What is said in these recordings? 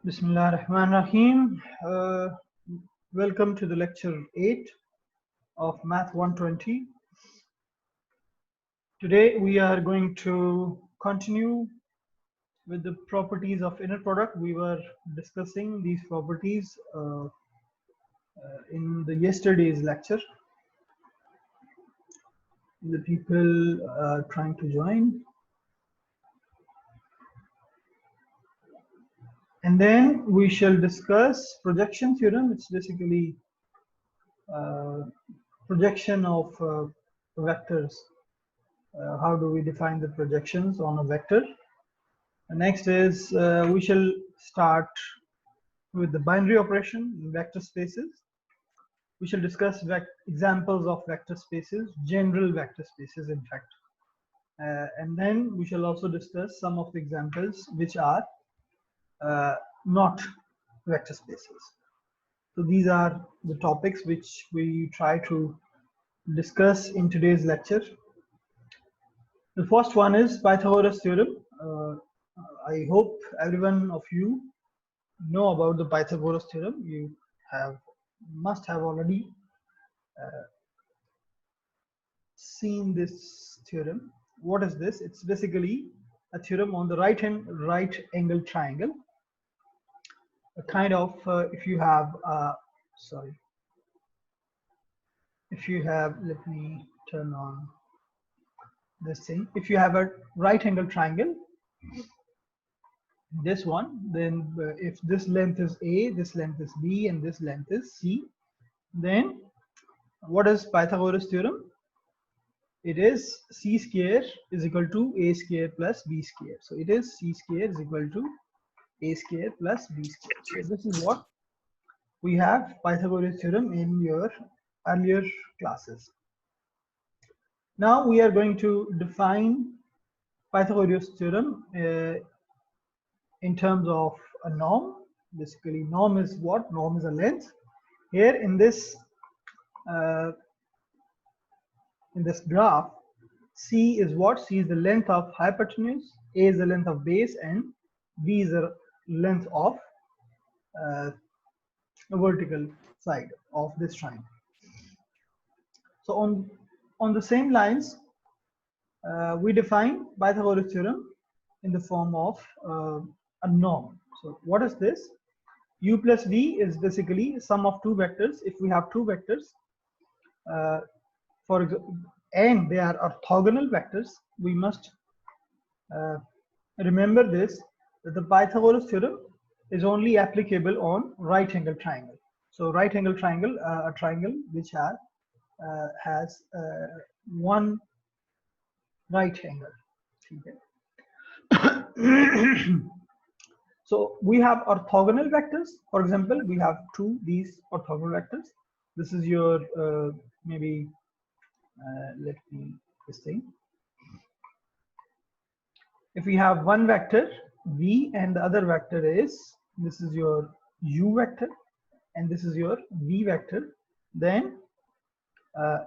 Bismillah ar-Rahman ar-Rahim. Welcome to the lecture 8 of Math 120. Today we are going to continue with the properties of inner product. We were discussing these properties in the yesterday's lecture. The people are trying to join. And then we shall discuss projection theorem. It's basically projection of vectors. How do we define the projections on a vector? Next is we shall start with the binary operation in vector spaces. We shall discuss examples of vector spaces, general vector spaces in fact. And then we shall also discuss some of the examples which are not vector spaces. So these are the topics which we try to discuss in today's lecture. The first one is Pythagoras theorem. I hope everyone of you know about the Pythagoras theorem. You must have already seen this theorem. What is this? It's basically a theorem on the right angle triangle. A kind of if you have let me turn on this thing. If you have a right angle triangle, this one, then if this length is A, this length is B, and this length is C, then what is Pythagoras theorem? It is C square is equal to A square plus B square. So it is C square is equal to A square plus B square. So this is what we have Pythagoras theorem in your earlier classes. Now we are going to define Pythagoras theorem in terms of a norm. Basically, norm is what? Norm is a length. Here in this graph, C is what? C is the length of hypotenuse, A is the length of base, and B is the length of the vertical side of this triangle. So on the same lines, we define Pythagoras theorem in the form of a norm. So what is this? U plus V is basically sum of two vectors. If we have two vectors, and they are orthogonal vectors, we must remember this, that the Pythagoras theorem is only applicable on right angle triangle. So right angle triangle, a triangle which has one right angle. Okay. So we have orthogonal vectors. For example, we have these orthogonal vectors. This is your maybe let me this thing. If we have one vector V and the other vector is, this is your U vector and this is your V vector, then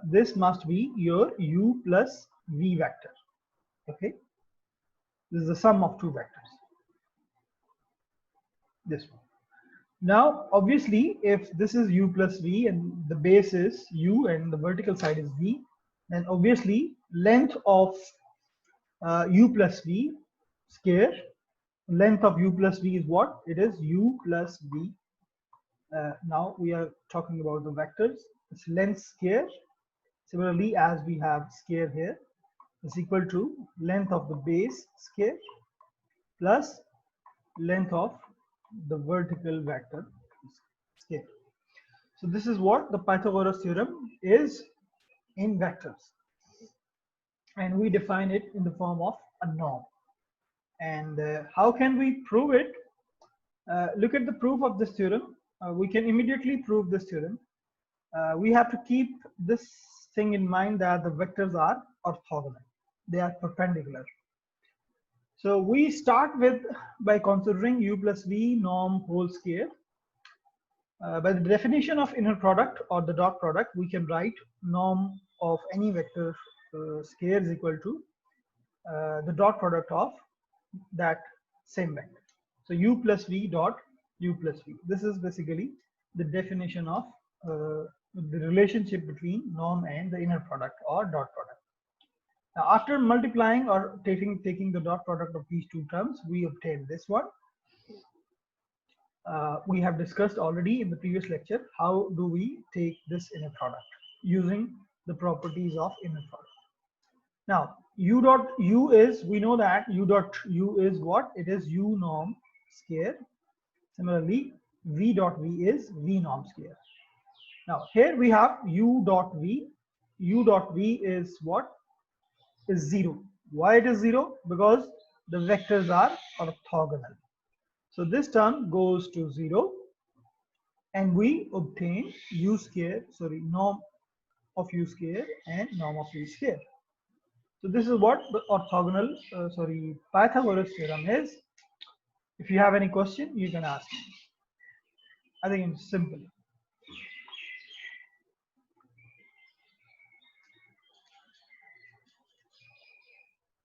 this must be your U plus V vector. Okay, this is the sum of two vectors. This one. Now, obviously, if this is U plus V and the base is U and the vertical side is V, then obviously length of U plus V square, length of U plus V is what? It is U plus V. Now we are talking about the vectors. It's length square. Similarly, as we have square here, is equal to length of the base square plus length of the vertical vector square. So this is what the Pythagoras theorem is in vectors, and we define it in the form of a norm. And how can we prove it? Look at the proof of this theorem. We can immediately prove this theorem. We have to keep this thing in mind that the vectors are orthogonal. They are perpendicular. So we start by considering U plus V norm whole square. By the definition of inner product or the dot product, we can write norm of any vector square is equal to the dot product of that same vector. So U plus V dot u plus v. This is basically the definition of the relationship between norm and the inner product or dot product. Now, after multiplying or taking the dot product of these two terms, we obtain this one. We have discussed already in the previous lecture how do we take this inner product using the properties of inner product. Now, u dot u is, we know that u dot u is what? It is u norm square. Similarly, v dot v is v norm square. Now, here we have u dot v. U dot v is what? Is 0. Why it is 0? Because the vectors are orthogonal. So this term goes to 0 and we obtain u square, sorry, norm of u square and norm of v square. So this is what the orthogonal, Pythagoras theorem is. If you have any question, you can ask me. I think it's simple.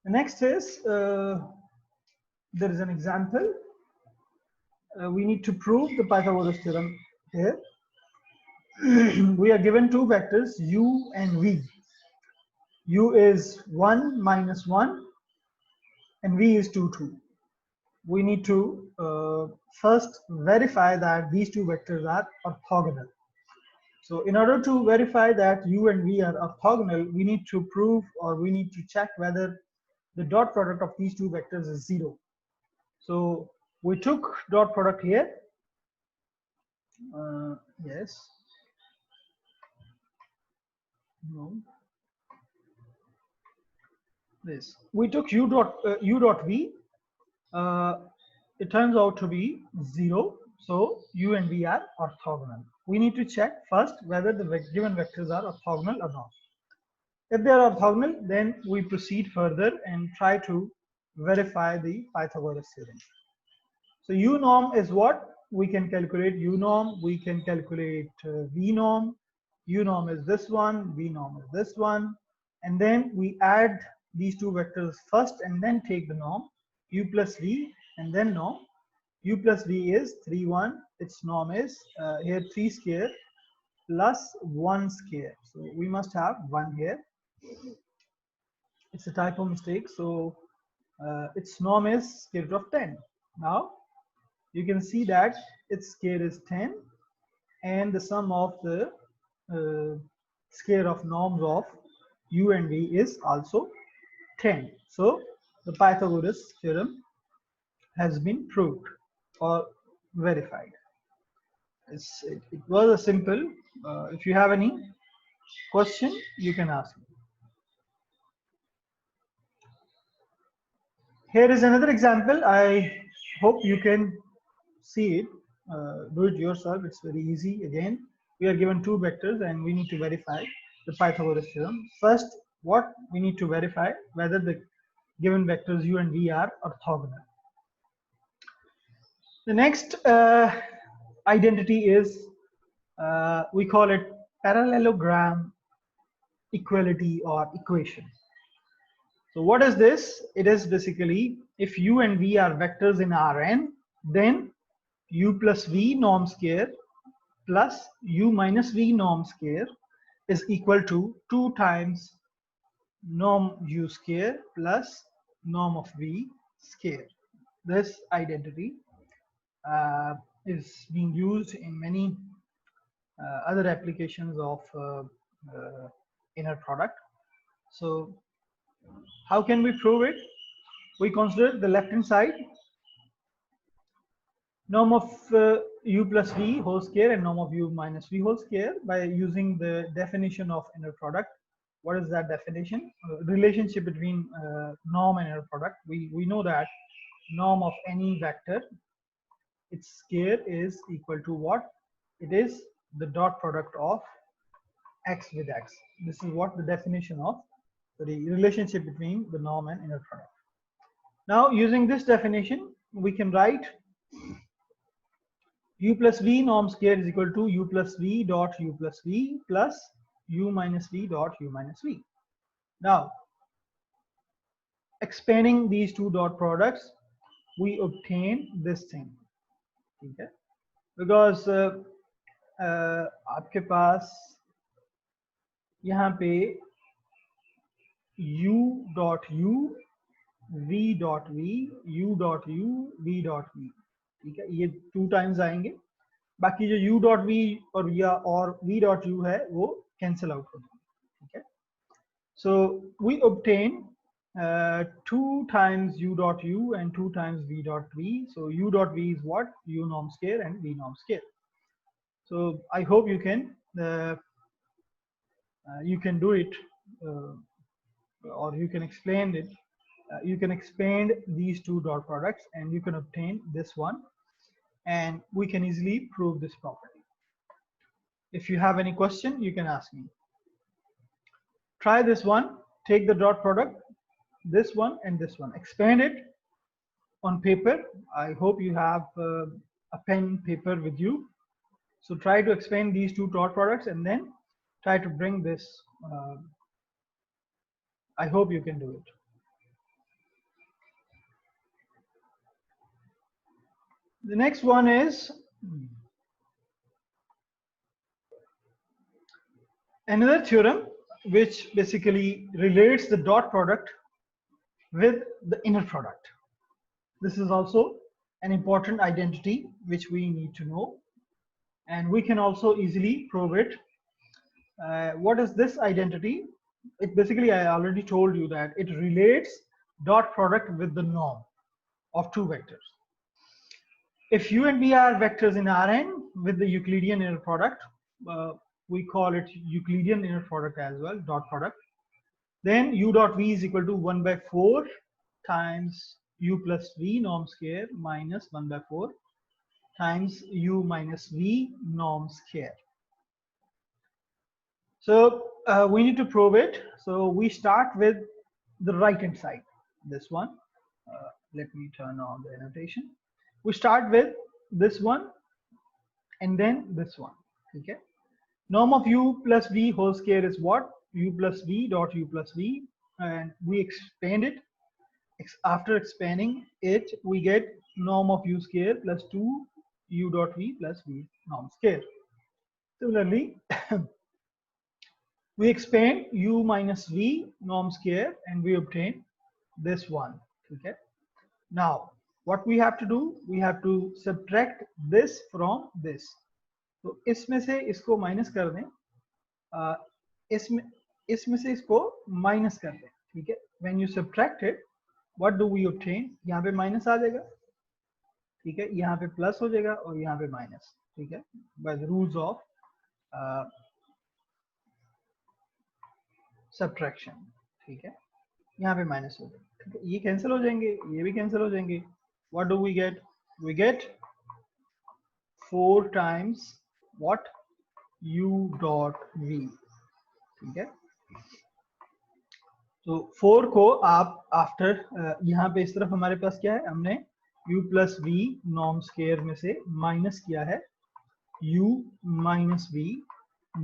The next is, there is an example. We need to prove the Pythagoras theorem here. We are given two vectors u and v. U is 1 minus 1 and v is 2, 2. We need to first verify that these two vectors are orthogonal. So in order to verify that u and v are orthogonal, we need to prove, or we need to check whether the dot product of these two vectors is 0. So we took dot product here. Yes. No. This. We took u dot v. It turns out to be 0. So u and v are orthogonal. We need to check first whether the given vectors are orthogonal or not. If they are orthogonal, then we proceed further and try to verify the Pythagoras theorem. So u norm is what? We can calculate u norm, we can calculate v norm. U norm is this one, v norm is this one, and then we add these two vectors first and then take the norm, u plus v and then norm. U plus v is 3, 1, its norm is here 3 square plus 1 square. So we must have 1 here. It's a typo mistake. So its norm is square root of 10. Now you can see that its square is 10 and the sum of the square of norms of u and v is also 10. So the Pythagoras theorem has been proved or verified. It was a simple. If you have any question, you can ask me. Here is another example. I hope you can see it. Do it yourself. It's very easy. Again, we are given two vectors and we need to verify the Pythagoras theorem. First, what we need to verify whether the given vectors u and v are orthogonal. The next identity is, we call it parallelogram equality or equation. So what is this? It is basically, if u and v are vectors in Rn, then u plus v norm square plus u minus v norm square is equal to 2 times norm u square plus norm of v square. This identity is being used in many other applications of inner product. So how can we prove it? We consider the left hand side, norm of u plus v whole square and norm of u minus v whole square by using the definition of inner product. What is that definition? Relationship between norm and inner product. We know that norm of any vector, its square is equal to what? It is the dot product of x with x. This is what the definition of the relationship between the norm and inner product. Now using this definition, we can write u plus v norm square is equal to u plus v dot u plus v plus u minus v dot u minus v. Now expanding these two dot products, we obtain this thing. Okay. Because आपके पास यहाँ पे u dot u v dot v u dot u v dot v, ठीक है, ये 2 times आएंगे। बाकी जो u dot v और v डॉट u है वो कैंसिल आउट हो जाएंगे, ठीक है। So we obtain 2 times u dot u and 2 times v dot v. So u dot v is what? U norm square and v norm square. So I hope you can do it, or you can explain it. You can expand these two dot products and you can obtain this one, and we can easily prove this property. If you have any question, you can ask me. Try this one. Take the dot product, this one and this one, expand it on paper. I hope you have a pen paper with you. So try to expand these two dot products and then try to bring this. I hope you can do it. The next one is another theorem which basically relates the dot product with the inner product. This is also an important identity which we need to know, and we can also easily prove it. What is this identity? It basically, I already told you that it relates dot product with the norm of two vectors. If u and v are vectors in Rn with the Euclidean inner product, we call it Euclidean inner product as well, dot product. Then u dot v is equal to 1 by 4 times u plus v norm square minus 1 by 4 times u minus v norm square. So we need to prove it. So we start with the right hand side, this one. Let me turn on the annotation. We start with this one and then this one, okay. Norm of u plus v whole square is what? U plus v dot u plus v, and we expand it. After expanding it, we get norm of u square plus 2 u dot v plus v norm square. Similarly, we expand u minus v norm square and we obtain this one, okay. Now what we have to do, we have to subtract this from this. तो इसमें से इसको minus कर दें, इसमें से इसको minus कर दें, ठीक है। When you subtract it, what do we obtain? यहाँ पे माइनस आ जाएगा, ठीक है, यहाँ पे प्लस हो जाएगा और यहाँ पे माइनस, ठीक है, by the rules of subtraction, ठीक है। यहाँ पे माइनस हो जाएगा, ठीक है, ये कैंसिल हो जाएंगे, ये भी कैंसिल हो जाएंगे. What do we get? We get 4 times what? U dot v, ठीक है. तो 4 को आप आफ्टर यहाँ पे इस तरफ हमारे पास क्या है, हमने u plus v norm square में से माइनस किया है u minus v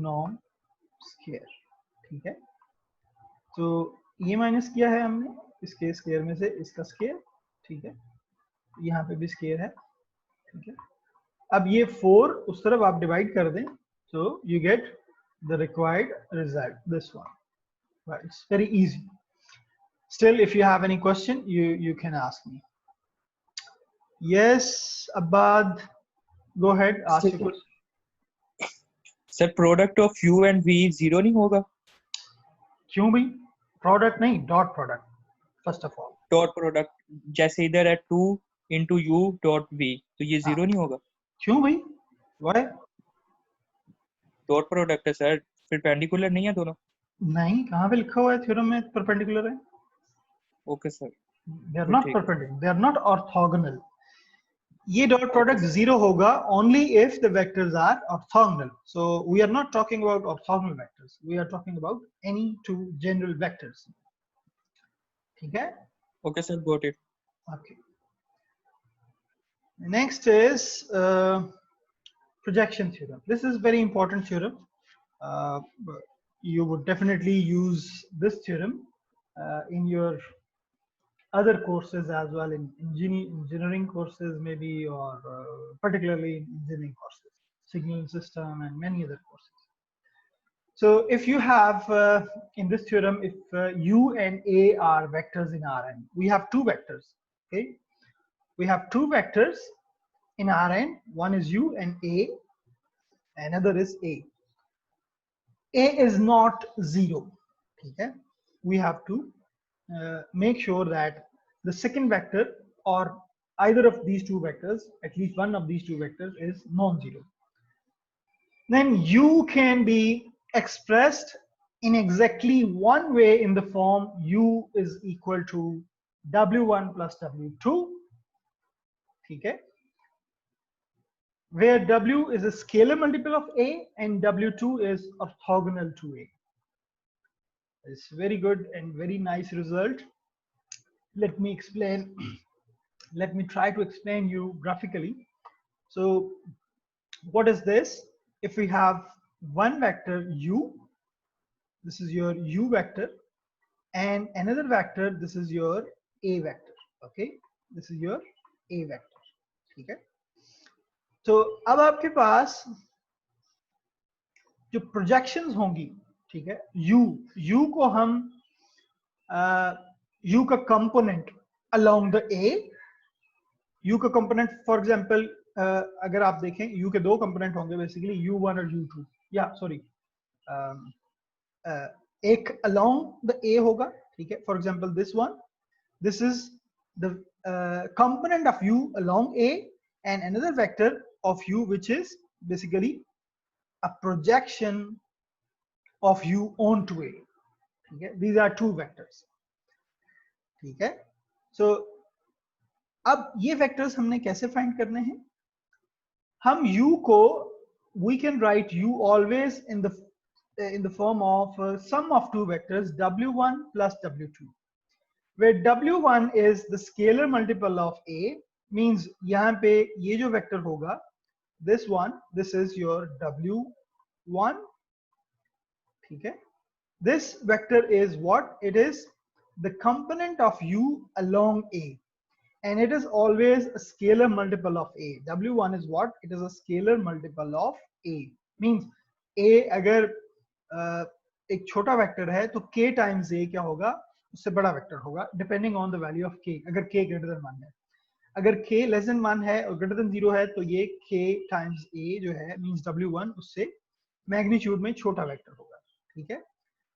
norm square, ठीक है. तो ये माइनस किया है हमने इसके स्क्वायर में से इसका स्क्वायर, ठीक है, यहाँ पे भी स्क्वायर है, ठीक है. अब ये 4 उस तरफ आप डिवाइड कर दें, so you get the required result, this one. Right, it's very easy. Still, if you have any question, you can ask me. Yes, Abad, go ahead, ask your question. Sir, product of u and v 0 नहीं होगा? क्यों भाई? Product नहीं, dot product. First of all. Dot product जैसे इधर है 2 into u dot v, तो ये 0 नहीं होगा? क्यों भाई? Why? Dot product है सर, perpendicular नहीं है दोनों? नहीं, कहाँ पे लिखा हुआ है थ्योरम में perpendicular है? Okay sir. They are not perpendicular. They are not orthogonal. ये dot product 0 होगा only if the vectors are orthogonal. So we are not talking about orthogonal vectors. We are talking about any two general vectors. ठीक है? Okay sir, got it. Okay. Next is projection theorem. This is very important theorem. You would definitely use this theorem in your other courses as well in engineering courses maybe, or particularly in engineering courses, signaling system and many other courses. So if you have in this theorem, if u and a are vectors in Rn, we have two vectors. Okay, we have two vectors in Rn. One is u and a, another is a. A is not zero. Okay, we have to make sure that the second vector or either of these two vectors, at least one of these two vectors, is non-zero. Then u can be expressed in exactly one way in the form u is equal to w1 plus w2. Okay, where w is a scalar multiple of a and w2 is orthogonal to a. It's very good and very nice result. Let me explain. Let me try to explain you graphically. So what is this? If we have one vector u, this is your u vector, and another vector, this is your a vector. Okay, this is your a vector. ठीक है, तो अब आपके पास जो projections होंगी, ठीक है, u को हम u का component along the a, u का component, for example अगर आप देखें u के दो component होंगे basically u1 और u2, या सॉरी एक along the a होगा, ठीक है, for example this one, this is the component of u along a, and another vector of u which is basically a projection of u onto a. ठीक है, these are two vectors. ठीक है, so अब ये vectors हमने कैसे find करने हैं? हम u को we can write u always in the form of sum of two vectors w1 plus w2, where w1 is the scalar multiple of a, means यहाँ पे ये जो vector होगा, this one, this is your w1. ठीक है, this vector is what? It is the component of u along a, and it is always a scalar multiple of a. w1 is what? It is a scalar multiple of a, means a अगर एक छोटा vector है तो k times a क्या होगा? उससे बड़ा vector होगा, depending on the value of k. अगर k ग्रेटर देन 1 है, अगर k लेस देन 1 है और ग्रेटर देन 0 है, तो ये k टाइम्स a जो है मींस w1 उससे मैग्नीट्यूड में छोटा वेक्टर होगा. ठीक है,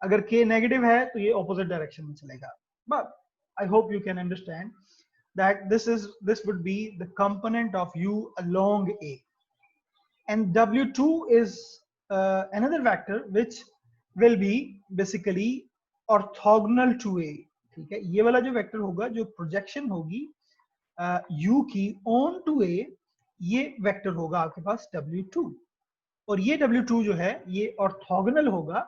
अगर k नेगेटिव है तो ये ऑपोजिट डायरेक्शन में चलेगा. But I hope you can understand that this would be the component of u along a, and w2 is another vector which will be basically orthogonal to a. ठीक है, ये वाला जो वेक्टर होगा, जो projection होगी u की on to a, ये वेक्टर होगा आपके पास w2, और ये w2 जो है ये ऑर्थोगोनल होगा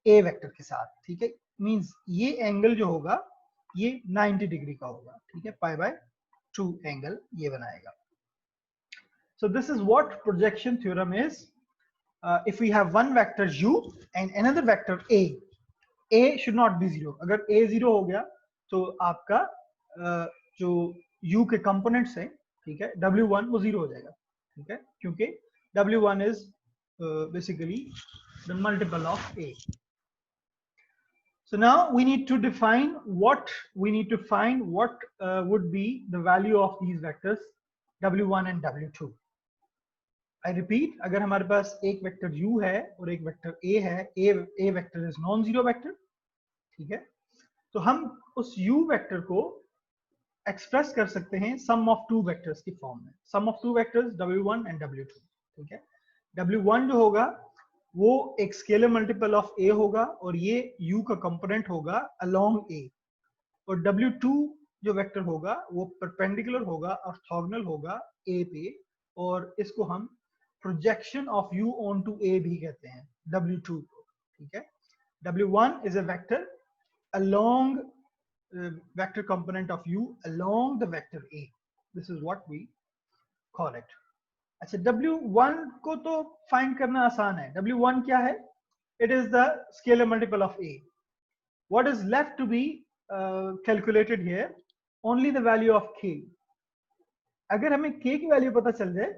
a वेक्टर के साथ. ठीक है, मींस ये एंगल जो होगा ये 90 डिग्री का होगा. ठीक है, पाई बाय 2 एंगल ये बनाएगा. So this is what projection theorem is. If we have one vector u and another vector a should not be zero. अगर a zero हो गया तो आपका जो u के components हैं, ठीक है, w1 वो zero हो जाएगा. ठीक है, क्योंकि w1 is basically the multiple of a. So now we need to define what would be the value of these vectors w1 and w2. I repeat, अगर हमारे पास एक वेक्टर u है और एक वेक्टर a है, a vector is non-zero vector. ठीक है, तो हम उस u वेक्टर को एक्सप्रेस कर सकते हैं सम ऑफ टू वेक्टर्स की फॉर्म में. Sum of two vectors w1 and w2. ठीक है, w1 जो होगा वो एक स्केलर मल्टीपल ऑफ a होगा और ये u का कंपोनेंट होगा अलोंग a, और w2 जो वेक्टर होगा वो परपेंडिकुलर होगा, ऑर्थोगोनल होगा a पे, और इसको हम projection of u onto a भी कहते हैं, w2 को. ठीक है, w1 is a vector along vector component of u along the vector a. This is what we call it. अच्छा, w1 को तो फाइंड करना आसान है. w1 क्या है? It is the scalar multiple of a. What is left to be calculated here only the value of k. अगर हमें k की वैल्यू पता चल जाए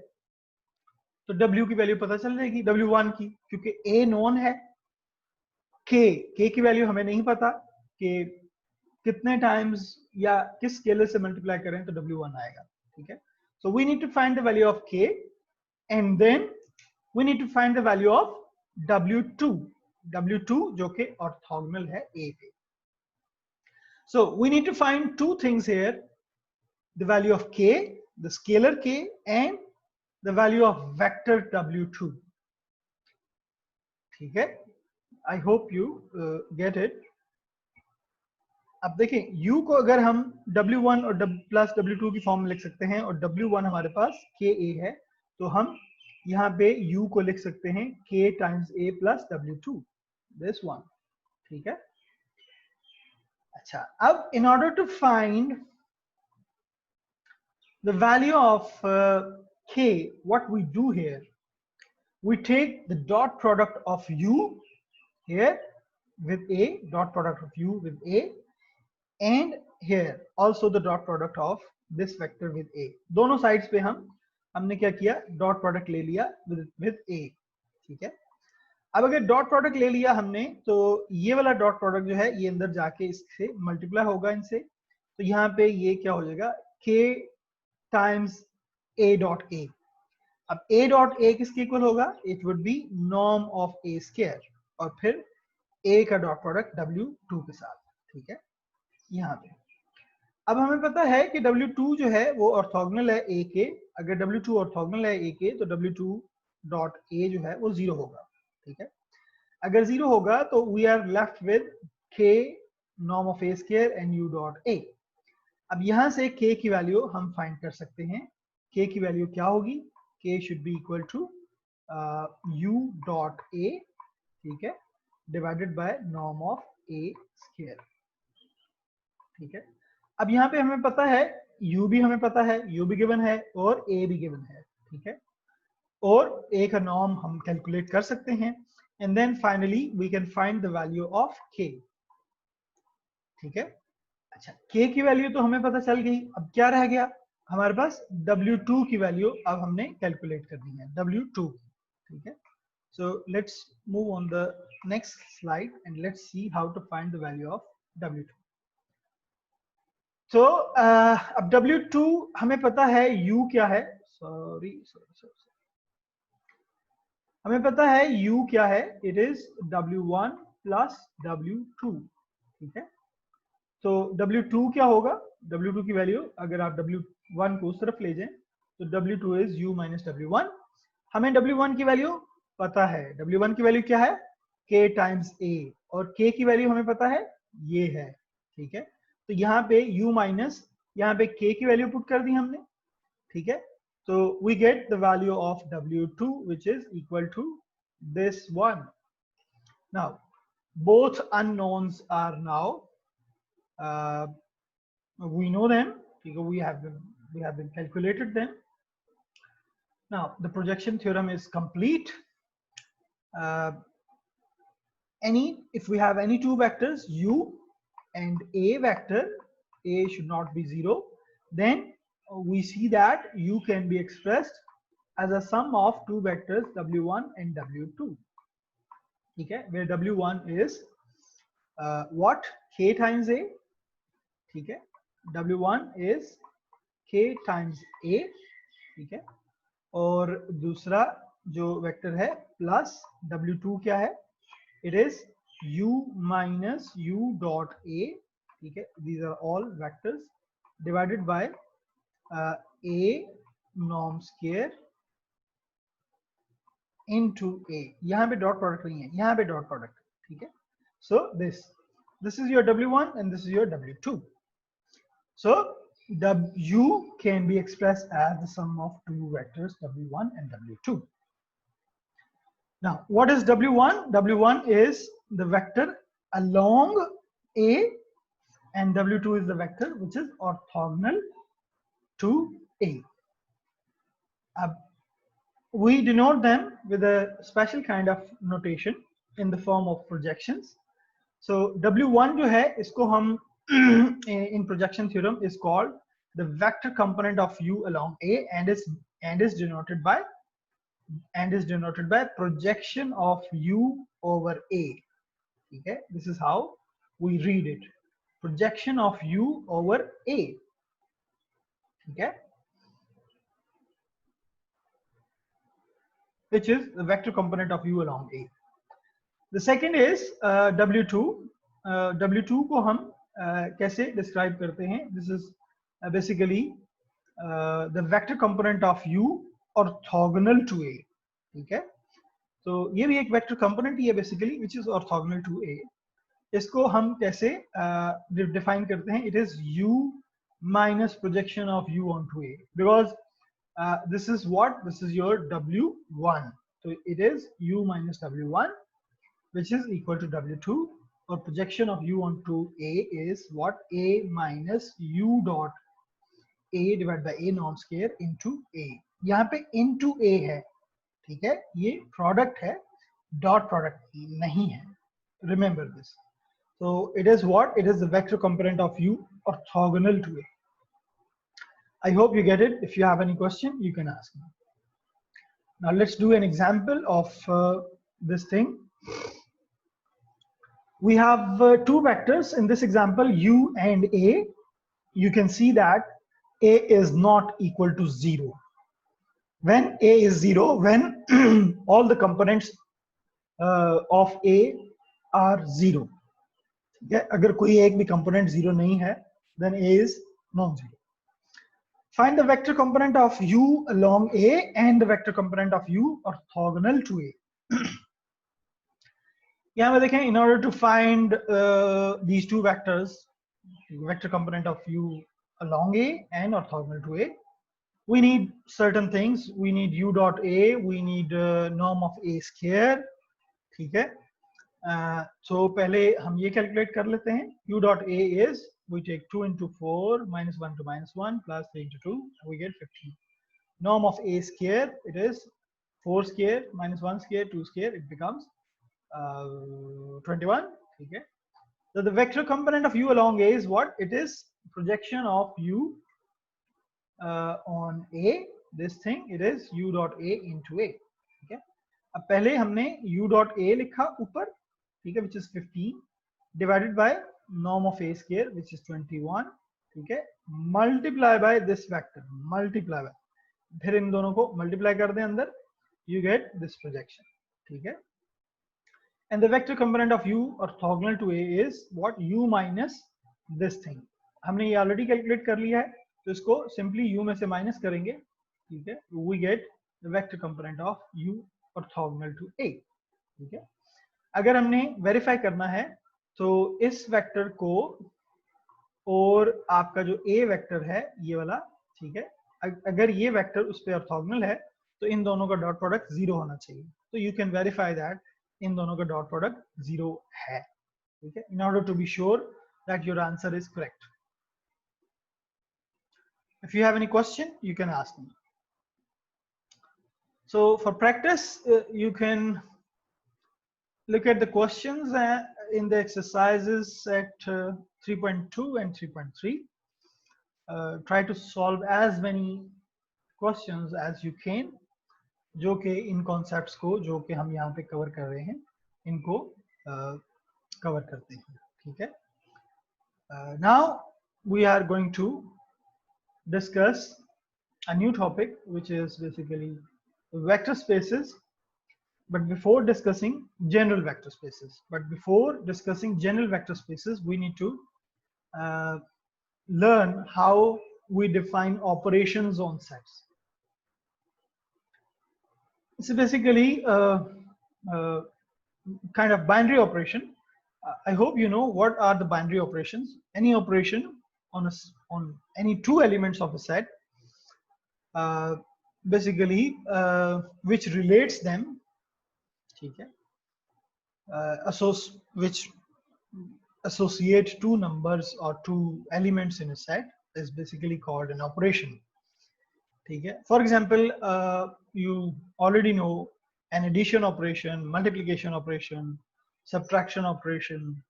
तो w की वैल्यू पता चल जाएगी, w1 की, क्योंकि a नोन है, k की वैल्यू हमें नहीं पता कि कितने टाइम्स या किस स्केलर से मल्टीप्लाई करें तो w1 आएगा, ठीक है. So we need to find the value of k and then we need to find the value of w2 जो कि ऑर्थोगोनल है a पे. So we need to find two things here, the value of k, the scalar k, and the value of vector w2. ठीक है, I hope you get it. अब देखें u को अगर हम w1 और प्लस w2 की फॉर्म में लिख सकते हैं और w1 हमारे पास ka है, तो हम यहाँ पे u को लिख सकते हैं k times a plus w2, this one. ठीक है. अच्छा, अब in order to find the value of k, what we do here, we take the dot product of u here with a, dot product of u with a, and here also the dot product of this vector with a. दोनों sides पे हमने क्या किया, dot product ले लिया with a. ठीक है. अब अगर डॉट प्रोडक्ट ले लिया हमने तो ये वाला डॉट प्रोडक्ट जो है ये अंदर जाके इससे मल्टीप्लाई होगा इनसे, तो यहाँ पे ये क्या हो जाएगा, k times a dot a. अब a डॉट a किसके इक्वल होगा, it would be norm of a square और फिर a का डॉट प्रोडक्ट w2 के साथ. ठीक है. यहाँ पे अब हमें पता है कि w2 जो है वो ऑर्थोगोनल है a के. अगर w2 ऑर्थोगोनल है a के तो w2 डॉट a जो है वो 0 होगा. ठीक है. अगर 0 होगा तो we are left with k norm of a square and u dot a. अब यहां से k की वैल्यू हम फाइंड कर सकते हैं. k की वैल्यू क्या होगी, k should be equal to u dot a, ठीक है, divided by norm of a square. ठीक है. अब यहाँ पे हमें पता है u भी हमें पता है, u भी गिवन है और a भी गिवन है. ठीक है. और a का नॉर्म हम कैलकुलेट कर सकते हैं and then finally we can find the value of k. ठीक है. अच्छा, k की वैल्यू तो हमें पता चल गई. अब क्या रह गया हमारे पास, w2 की वैल्यू अब हमने कैलकुलेट करनी है, w2. ठीक है. so let's move on the next slide and let's see how to find the value of w2. तो अब w2 हमें पता है u क्या है, सॉरी हमें पता है u क्या है, it is w1 plus w2. ठीक है. तो w2 क्या होगा, w2 की वैल्यू अगर आप w1 को उस तरफ ले जाएं तो w2 is u minus w1. हमें w1 की वैल्यू पता है, w1 की वैल्यू क्या है, k टाइम्स a, और k की वैल्यू हमें पता है ये है. ठीक है. तो यहाँ पे u माइनस यहाँ पे k की वैल्यू पुट कर दी हमने. ठीक है. So we get the value of w2 which is equal to this one. Now both unknowns are now we know them because we have been calculated them. Now the projection theorem is complete. If we have any two vectors u and a vector, a should not be 0, then we see that u can be expressed as a sum of two vectors w1 and w2. Okay, where w1 is what, k times a. ठीक है. w1 is k times a. ठीक है. और दूसरा जो vector है plus w2 क्या है, it is u minus u dot a. ठीक है. These are all vectors divided by a norm square into a. यहाँ पे डॉट प्रोडक्ट नहीं है, यहाँ पे डॉट प्रोडक्ट. ठीक है. So this is your w1 and this is your w2. So u can be expressed as the sum of two vectors w1 and w2. Now what is w1? w1 is the vector along a and w2 is the vector which is orthogonal to a. We denote them with a special kind of notation in the form of projections. So w1 जो है इसको हम in projection theorem is called the vector component of u along A, and is denoted by projection of u over A. Okay, this is how we read it. Projection of u over A. Okay, which is the vector component of u along A. The second is W2. W2 को हम कैसे describe करते हैं? This is basically the vector component of u orthogonal to A. ठीक है? तो ये भी एक vector component ही है basically, which is orthogonal to A. इसको हम कैसे define करते हैं? It is u minus projection of u onto A, because this is what? This is your W1. So it is u minus W1, which is equal to W2, or projection of u onto A is what? A minus u dot A divided by A norm square into A. यहाँ पे into A है, ठीक है? ये product है, dot product नहीं है. Remember this. So it is what? It is the vector component of u orthogonal to A. I hope you get it. If you have any question, you can ask me. Now let's do an example of this thing. We have two vectors in this example, u and A. You can see that A is not equal to 0. When A is 0, when all the components of A are 0. Yeah, अगर कोई एक भी component 0 नहीं है, then A is non-zero. Find the vector component of u along A and the vector component of u orthogonal to A. यहाँ पे देखें, in order to find these two vectors, vector component of u along A and orthogonal to A, we need certain things. We need u dot A, we need norm of A square, ठीक है? So पहले हम ये calculate कर लेते हैं. U dot A is, we take 2 into 4 minus 1 to minus 1 plus 3 into 2, we get 15. Norm of A square, it is 4 square minus 1 square, 2 square, it becomes 21. Okay. So the vector component of u along A is what? It is projection of u on A. This thing, it is u dot A into A. Okay. अब पहले हमने u dot A लिखा ऊपर, ठीक है, which is 15 divided by norm of A square, which is 21. ठीक है, multiply by this vector, multiply by, फिर इन दोनों को multiply कर दें अंदर, you get this projection. ठीक है. And the vector component of u orthogonal to A is what? U minus this thing. हमने ये already calculate कर लिया है, तो इसको simply u में से minus करेंगे, ठीक है? We get the vector component of u orthogonal to A. ठीक है? अगर हमने verify करना है, तो इस vector को और आपका जो A vector है, ये वाला, ठीक है? अगर ये vector उस पे orthogonal है, तो इन दोनों का dot product 0 होना चाहिए. तो you can verify that इन दोनों का डॉट प्रोडक्ट 0 है, ठीक है, in order to be sure that your answer is correct. If you have any question, you can ask me. So for practice, you can look at the questions in the exercises at 3.2 and 3.3. Try to solve as many questions as you can, जो कि इन concepts को जो कि हम यहाँ पे cover कर रहे हैं, इनको कवर करते हैं, ठीक है. Now we are going to discuss a new topic, which is basically vector spaces. But before discussing general vector spaces, we need to learn how we define operations on sets. It's basically kind of binary operation. I hope you know what are the binary operations. Any operation on any two elements of a set, basically which relates them, okay, which associate two numbers or two elements in a set, is basically called an operation. Okay. For example, you already know an addition operation, multiplication operation, subtraction operation,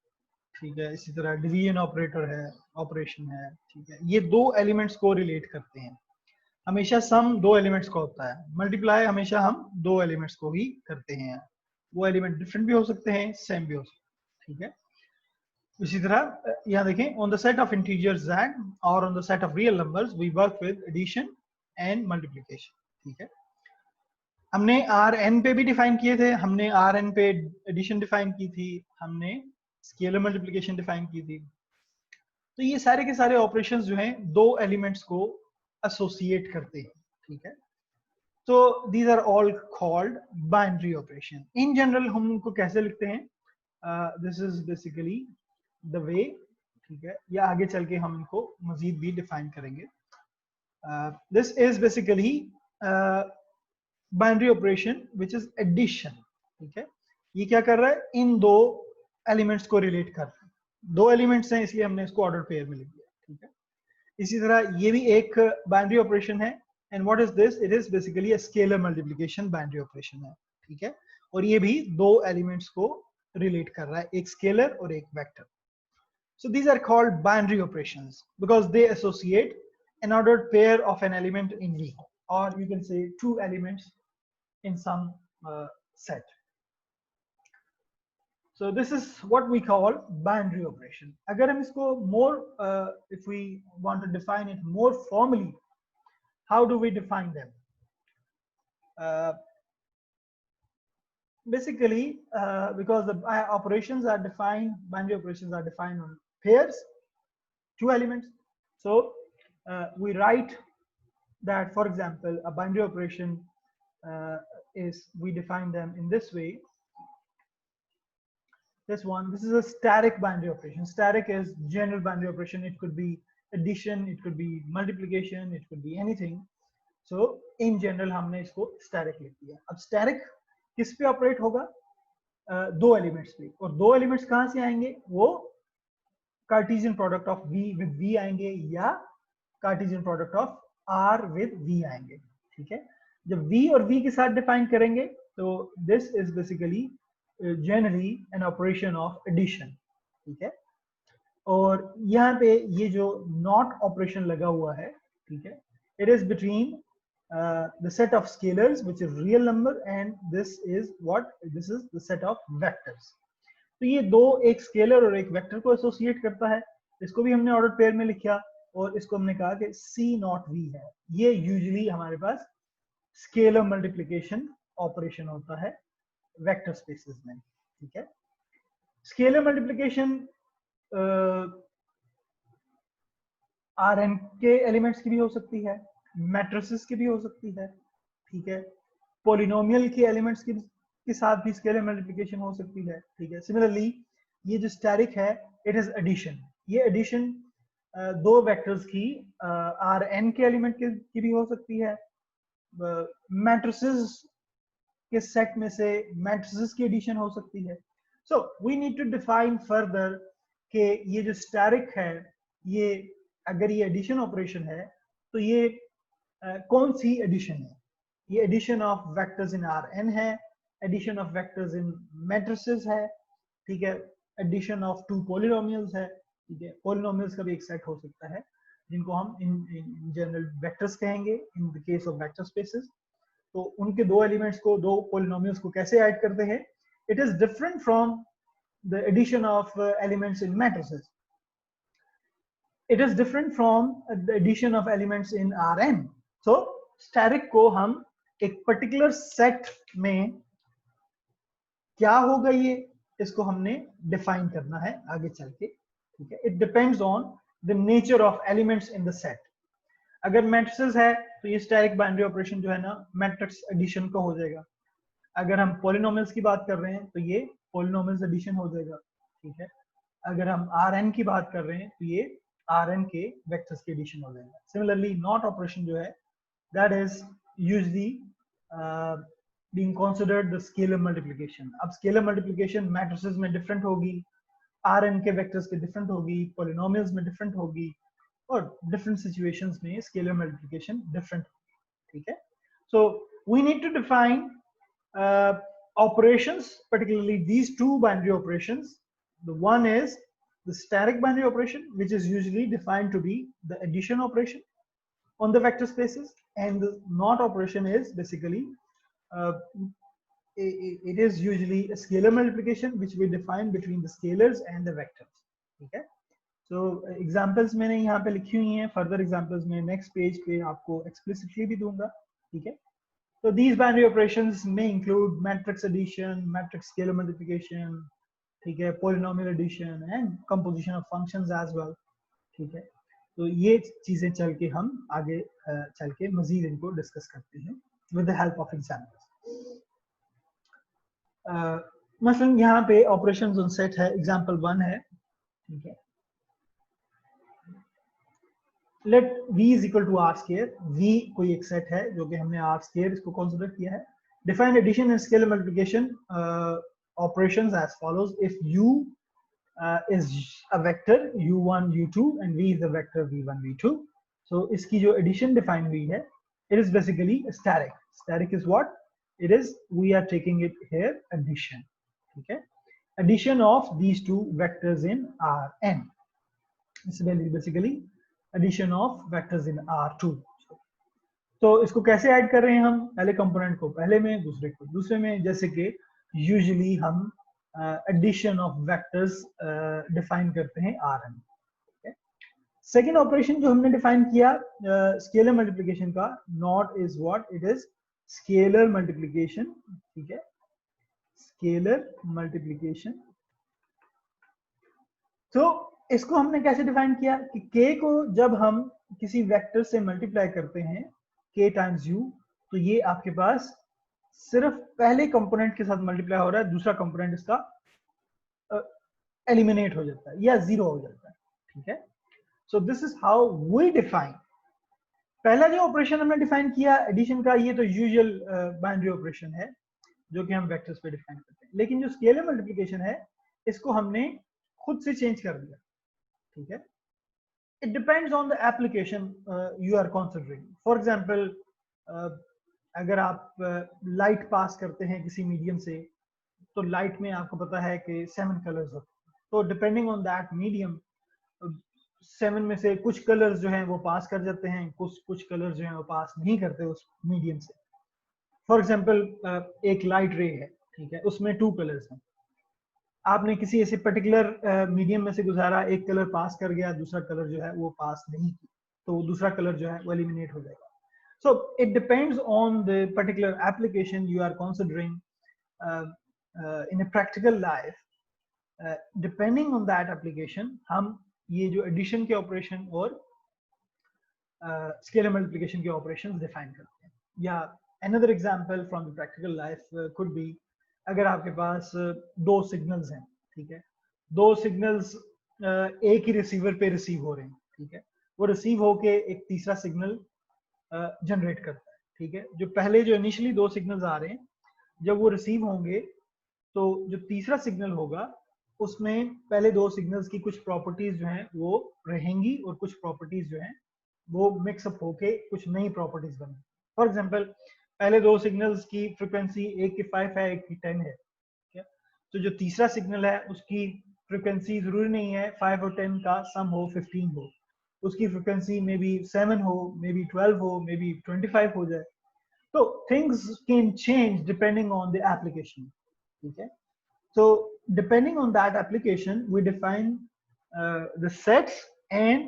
ठीक है, इसी तरह division operator है, operation है, ठीक है, ये दो एलिमेंट्स को रिलेट करते हैं। हमेशा सम दो एलिमेंट्स का होता है, मल्टीप्लाई हमेशा हम दो एलिमेंट्स को ही करते हैं। वो एलिमेंट डिफरेंट भी हो सकते हैं, सेम भी हो सकते हैं, ठीक है। इसी तरह यहाँ देखें, on the set of integers z और on the set of real numbers we work with addition and multiplication, ठीक है। हमने Rn पे भी डिफाइन किए थे, हमने Rn पे एडिशन डिफाइन की थी, हमने स्केलर मल्टीप्लिकेशन डिफाइन की थी। तो ये सारे के सारे ऑपरेशंस जो हैं दो एलिमेंट्स को एसोसिएट करते हैं, ठीक है। तो these are all called binary operation. In general हम उनको कैसे लिखते हैं, this is basically the way, ठीक है, या आगे चल के हम इनको मजीद भी डिफाइन करेंगे। This is basically binary operation which is addition, ठीक है। ये क्या कर रहा है, इन दो एलिमेंट्स को रिलेट कर रहा है। दो एलिमेंट्स हैं इसलिए हमने इसको ऑर्डर पेयर में लिख दिया, ठीक है। इसी तरह ये भी एक बाइनरी ऑपरेशन है, and what is this, it is basically a scalar multiplication binary operation है, ठीक है। और ये भी दो एलिमेंट्स को रिलेट कर रहा है, एक स्केलर और एक vector. So these are called binary operations because they associate an ordered pair of an element in V, or you can say two elements in some set. So this is what we call binary operation. Agar hum isko more, if we want to define it more formally, how do we define them? Basically, because the operations are defined, binary operations are defined on pairs, two elements. So we write that, for example, a binary operation is, we define them in this way. This one, this is a static binary operation. Static is general binary operation. It could be addition, it could be multiplication, it could be anything. So in general हमने इसको static लिख दिया। अब static किस पे operate होगा, दो elements पे, और दो एलिमेंट्स कहाँ से आएंगे, वो Cartesian product of v with v आएंगे, या Cartesian product of r with v आएंगे, ठीक है। जब v और v के साथ डिफाइन करेंगे तो this is basically generally an operation of addition, ठीक है। और यहाँ पे ये जो नॉट ऑपरेशन लगा हुआ है, ठीक है, it is between the set of scalars which is real number, and this is the set of vectors. तो ये दो, एक स्केलर और एक वेक्टर को एसोसिएट करता है। इसको भी हमने ऑर्डर पेयर में लिखा, और इसको हमने कहा कि C नॉट V है। ये यूजुअली हमारे पास स्केलर मल्टीप्लिकेशन ऑपरेशन होता है वेक्टर स्पेसेस में, ठीक है। स्केलर मल्टीप्लिकेशन Rn के एलिमेंट्स की भी हो सकती है, मैट्रिसेस की भी हो सकती है, ठीक है। पॉलिनोमियल के एलिमेंट्स के साथ भी स्केलर मल्टीप्लिकेशन हो सकती है, ठीक है। सिमिलरली ये जो स्टैटिक है, इट इज एडिशन। ये एडिशन दो वेक्टर्स की Rn के एलिमेंट की भी हो सकती है, मैट्रिसेस के सेट में से मैट्रिसेस की एडिशन हो सकती है। So we need to define further कि ये जो स्टैटिक है, ये अगर ये एडिशन ऑपरेशन है तो ये कौन सी एडिशन है। ये addition of vectors in Rn है, addition of vectors in matrices है, ठीक है, एडिशन ऑफ टू पॉलिनोमियल्स है, ठीक है। पॉलिनोमियल्स का भी एक सेट हो सकता है जिनको हम इन जनरल वेक्टर्स कहेंगे in the case of vector spaces. तो उनके दो एलिमेंट्स को, दो पॉलिनोमियल्स को कैसे ऐड करते हैं, it is different from the addition of elements in matrices. It is different from the addition of elements in Rn. So static को हम एक particular set में क्या होगा, ये इसको हमने define करना है आगे चल के, ठीक है। It depends on the nature of elements in the set. अगर matrices है तो ये static binary operation जो है ना, matrix addition का हो जाएगा। अगर हम polynomials की बात कर रहे हैं तो ये polynomials addition हो जाएगा, ठीक है। अगर हम Rn की बात कर रहे हैं तो ये Rn के वेक्टर्स के एडिशन हो जाएगा। सिमिलरली नॉट ऑपरेशन जो है, that is usually being considered the scalar multiplication. अब स्केलर मल्टीप्लिकेशन मैट्रिसेस में डिफरेंट होगी, Rn के वेक्टर्स के डिफरेंट होगी, पॉलिनोमियल्स में डिफरेंट होगी, और डिफरेंट सिचुएशंस में स्केलर मल्टीप्लिकेशन डिफरेंट होगी, ठीक है। So we need to define operations, particularly these two binary operations. The one is the static binary operation, which is usually defined to be the addition operation on the vector spaces, and the not operation is basically it is usually a scalar multiplication which we define between the scalars and the vectors. ठीक है, so examples मैंने यहाँ पे लिखी हुई हैं, further examples मैं next page पे आपको explicitly भी दूंगा. ठीक है, so these binary operations may include matrix addition, matrix scalar multiplication, ठीक है, polynomial addition and composition of functions as well. ठीक है, तो ये चीजें चल के हम आगे चल के मजीद इनको डिस्कस करते हैं with the help of examples. मसलन यहाँ पे operations on set है, example 1 है. ठीक है, let v is equal to r square. v कोई एक सेट है जो कि हमने r square इसको कंसीडर किया है. Define addition and scalar multiplication operations as follows. If u is a vector u1 u2 and v is a vector v1 v2, so इसकी जो addition define हुई है, it is basically static. Static is what it is, we are taking it here addition. Okay, addition of these two vectors in Rn. It's basically addition of vectors in R2. तो इसको कैसे add कर रहे हैं हम, पहले component को पहले में, दूसरे को दूसरे में, जैसे कि यूजुअली हम एडिशन ऑफ वेक्टर्स डिफाइन करते हैं Rn. सेकेंड ऑपरेशन जो हमने डिफाइन किया स्केलर मल्टीप्लिकेशन का, not is what it is scalar multiplication. ठीक है, स्केलर मल्टीप्लिकेशन. तो इसको हमने कैसे डिफाइन किया कि k को जब हम किसी वेक्टर से मल्टीप्लाई करते हैं k टाइम्स u, तो ये आपके पास सिर्फ पहले कंपोनेंट के साथ मल्टीप्लाई हो रहा है, दूसरा कंपोनेंट इसका एलिमिनेट हो जाता है या जीरो हो जाता है. ठीक है, so this is how we define. पहला जो ऑपरेशन हमने डिफाइन किया एडिशन का, ये तो यूजुअल बाइनरी ऑपरेशन है जो कि हम वेक्टर्स पे डिफाइन करते हैं. लेकिन जो स्केलर मल्टीप्लिकेशन है, इसको हमने खुद से चेंज कर दिया. ठीक है, it depends on the application you are considering. For example, अगर आप लाइट पास करते हैं किसी मीडियम से, तो लाइट में आपको पता है कि 7 कलर्स होते हैं. तो डिपेंडिंग ऑन दैट मीडियम, 7 में से कुछ कलर्स जो हैं वो पास कर जाते हैं, कुछ कलर्स जो हैं वो पास नहीं करते उस मीडियम से. फॉर एग्जाम्पल एक लाइट रे है, ठीक है, उसमें 2 कलर्स हैं. आपने किसी ऐसे पर्टिकुलर मीडियम में से गुजारा, एक कलर पास कर गया, दूसरा कलर जो है वो पास नहीं किया, तो दूसरा कलर जो है वो एलिमिनेट हो जाएगा. So it depends on the particular application you are considering in a practical life. Depending on that application हम ये जो एडिशन के ऑपरेशन और स्केलर मल्टीप्लिकेशन के ऑपरेशंस डिफाइन करते हैं. या another example from the practical life could be, अगर आपके पास 2 सिग्नल्स हैं, ठीक है, 2 सिग्नल्स एक ही रिसीवर पे रिसीव हो रहे हैं. ठीक है, वो रिसीव होके एक तीसरा सिग्नल जनरेट करता है. ठीक है, जो इनिशियली 2 सिग्नल्स आ रहे हैं, जब वो रिसीव होंगे तो जो तीसरा सिग्नल होगा उसमें पहले 2 सिग्नल्स की कुछ प्रॉपर्टीज जो हैं वो रहेंगी और कुछ प्रॉपर्टीज जो हैं वो मिक्सअप होके कुछ नई प्रॉपर्टीज बनेंगी. फॉर एग्जाम्पल, पहले 2 सिग्नल्स की फ्रीक्वेंसी एक की 5 है, एक की 10 है. ठीक है, तो जो तीसरा सिग्नल है उसकी फ्रीक्वेंसी जरूरी नहीं है 5 और 10 का सम हो 15 हो, उसकी फ्रीक्वेंसी मे बी 7 हो, मे बी 12 हो, मे बी 25 हो जाए. तो things can change depending on the application. ठीक है, so depending on that application we define the sets and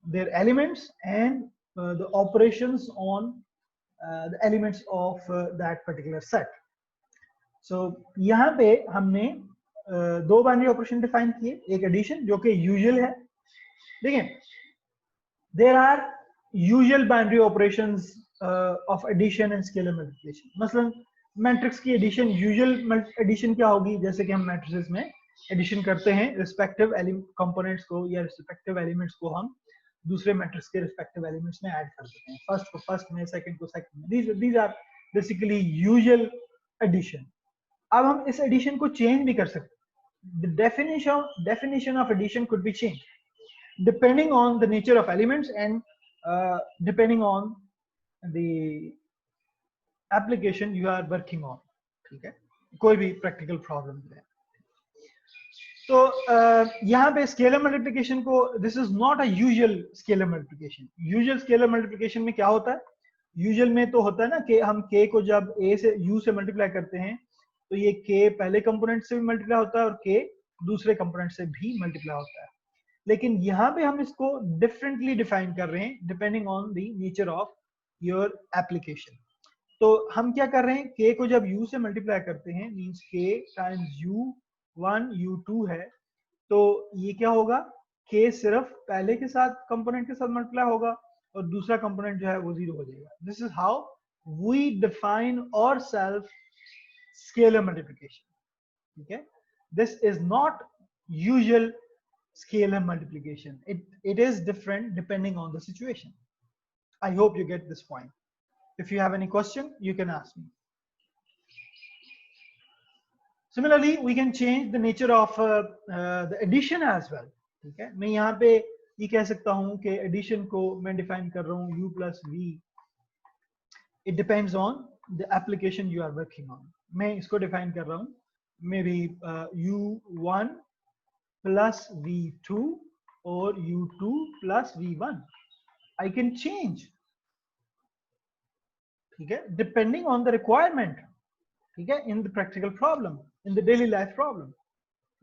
their elements and the operations on the elements of that particular set. So यहाँ पे हमने 2 binary operation define किए, एक addition जो कि usual है. देखिए, there are usual binary operations of addition and scalar multiplication. मसलन मैट्रिक्स की एडिशन, यूजुअल एडिशन क्या होगी, जैसे कि हम मैट्रिसेस में एडिशन करते हैं रिस्पेक्टिव कंपोनेंट्स को या रिस्पेक्टिव एलिमेंट्स को हम दूसरे मैट्रिक्स के रिस्पेक्टिव एलिमेंट्स में ऐड कर देते हैं, फर्स्ट को फर्स्ट में, सेकंड को सेकंड में. These are basically usual addition. अब हम इस एडिशन को चेंज भी कर सकते हैं. The definition of addition could be changed depending on the nature of elements and depending on the application you are working on. ठीक है, कोई भी प्रैक्टिकल प्रॉब्लम है. तो यहाँ पे स्केलर मल्टीप्लिकेशन को, this is not a usual scalar multiplication. Usual scalar multiplication में क्या होता है, यूजुअल में तो होता है ना कि हम k को जब a से u से मल्टीप्लाई करते हैं तो ये k पहले कंपोनेंट से भी मल्टीप्लाई होता है और k दूसरे कंपोनेंट से भी मल्टीप्लाई होता है। लेकिन यहाँ पे हम इसको डिफरेंटली डिफाइन कर रहे हैं depending on the nature of your application. तो हम क्या कर रहे हैं, k को जब u से मल्टीप्लाई करते हैं means k times u1 u2 है, तो ये क्या होगा, k सिर्फ पहले के साथ कंपोनेंट के साथ मल्टीप्लाई होगा और दूसरा कंपोनेंट जो है वो 0 हो जाएगा। This is how we define और सेल्फ स्केलर मल्टीप्लिकेशन। ठीक है, this is not usual scalar multiplication. It is different depending on the situation. I hope you get this point. If you have any question, you can ask me. Similarly, we can change the nature of the addition as well. ठीक है, मैं यहाँ पे ये कह सकता हूँ कि addition को मैं define कर रहा हूँ u plus v. It depends on the application you are working on. मैं इसको define कर रहा हूँ maybe u1 plus v2 or u2 plus v1. I can change, ठीक है, depending on the requirement, ठीक है, in the practical problem, in the daily life problem.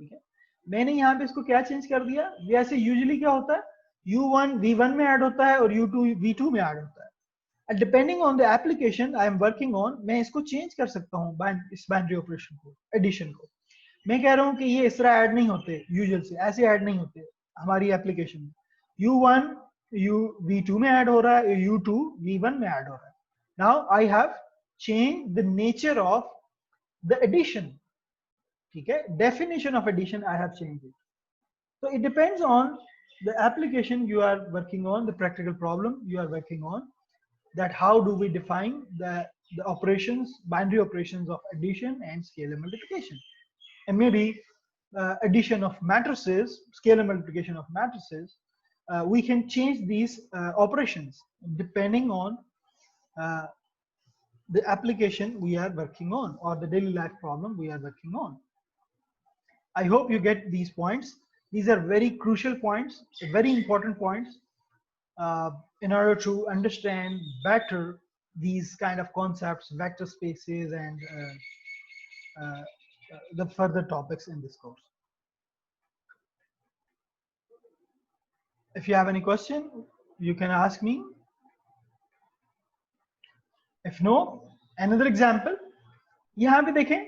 ठीक है, मैंने यहाँ पे इसको क्या चेंज कर दिया, वैसे यूजुअली क्या होता है, u1 v1 में ऐड होता है और u2 v2 में ऐड होता है। And depending on the application I am working on, मैं इसको चेंज कर सकता हूँ इस बाइनरी ऑपरेशन को, एडिशन को। मैं कह रहा हूँ कि ये इस तरह ऐड नहीं होते, यूजुअल से ऐसे ऐड नहीं होते हमारी एप्लीकेशन में। u1 v2 में ऐड हो रहा है, u2 v1 में ऐड हो रहा है। Now I have change the nature of the addition, ठीक है, definition of addition I have change it. So it depends on the application you are working on, the practical problem you are working on, that how do we define the operations, binary operations of addition and scalar multiplication. And maybe addition of matrices, scalar multiplication of matrices, we can change these operations depending on the application we are working on or the daily life problem we are working on. I hope you get these points. These are very crucial points, very important points in order to understand better these kind of concepts, vector spaces, and the further topics in this course. If you have any question, you can ask me. If no, another example. यहाँ पे देखें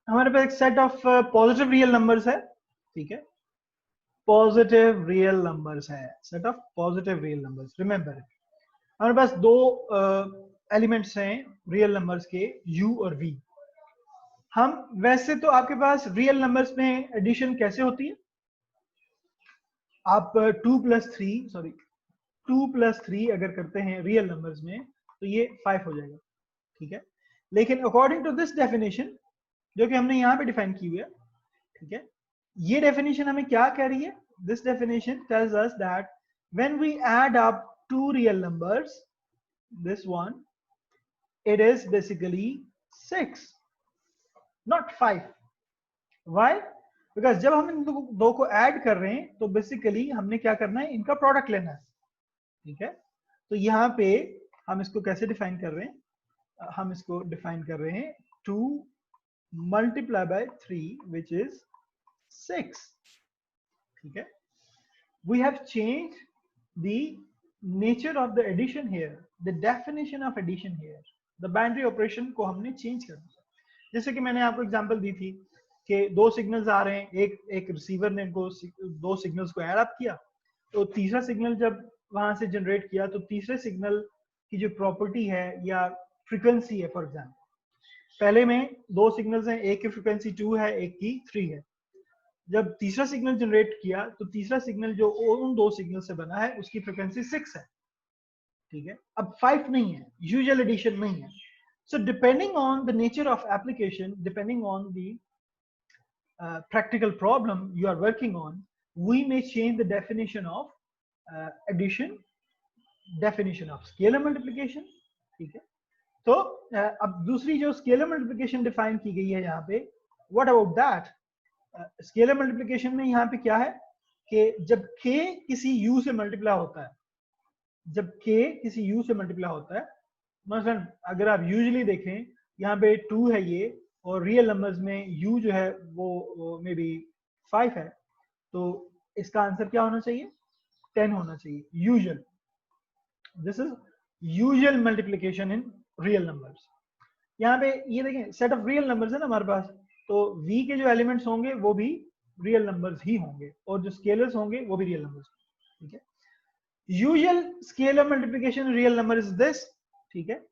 हमारे पास एक set of positive real numbers है, ठीक है, positive real numbers है, set of positive real numbers. Remember हमारे पास दो एलिमेंट्स हैं रियल नंबर्स के, u और v। हम वैसे तो आपके पास रियल नंबर्स में एडिशन कैसे होती है, आप 2 प्लस 3 अगर करते हैं रियल नंबर्स में तो ये 5 हो जाएगा, ठीक है। लेकिन अकॉर्डिंग टू दिस डेफिनेशन जो कि हमने यहाँ पे डिफाइन की हुई है, ठीक है, ये डेफिनेशन हमें क्या कह रही है, this definition tells us that when we add up two real numbers, this one, it is basically 6 not 5। Why? Because जब हम इन दो को ऐड कर रहे हैं तो बेसिकली हमने क्या करना है, इनका प्रोडक्ट लेना है, ठीक है। तो यहाँ पे हम इसको कैसे डिफाइन कर रहे हैं, हम इसको डिफाइन कर रहे हैं 2 multiply by 3 which is 6, ठीक है। We have changed the nature of the addition here, the definition of addition here, the binary operation को हमने चेंज कर दिया। जैसे कि मैंने आपको एग्जांपल दी थी कि दो सिग्नल्स आ रहे हैं, एक रिसीवर ने इनको दो सिग्नल्स को ऐड अप किया, तो तीसरा सिग्नल जब वहां से जनरेट किया तो तीसरे सिग्नल की जो प्रॉपर्टी है या फ्रीक्वेंसी है, फॉर एग्जाम्पल पहले में दो सिग्नल्स हैं, एक की फ्रीक्वेंसी 2 है, एक की 3 है। जब तीसरा सिग्नल जनरेट किया तो तीसरा सिग्नल जो उन दो सिग्नल से बना है उसकी फ्रीक्वेंसी 6 है, ठीक है। अब 5 नहीं है, यूजुअल एडिशन नहीं है। So depending on the nature of application, depending on the practical problem you are working on, we may change the definition of addition, definition of scalar multiplication, ठीक है। तो अब दूसरी जो स्केलर मल्टीप्लिकेशन डिफाइन की गई है यहाँ पे, what about that, scalar multiplication में यहाँ पे क्या है कि जब k किसी u से मल्टीप्लाई होता है, जब k किसी u से मल्टीप्लाई होता है, मसलन अगर आप यूजुअली देखें यहाँ पे 2 है ये, और रियल नंबर्स में u जो है वो मे बी 5 है, तो इसका आंसर क्या होना चाहिए? 10 होना चाहिए, usual. This is usual multiplication in real numbers. यहाँ पे ये देखें सेट ऑफ रियल नंबर्स है ना हमारे पास, तो v के जो एलिमेंट्स होंगे वो भी रियल नंबर्स ही होंगे, और जो स्केलर्स होंगे वो भी रियल नंबर्स, ठीक है। Usual scalar multiplication real number is this, ठीक है,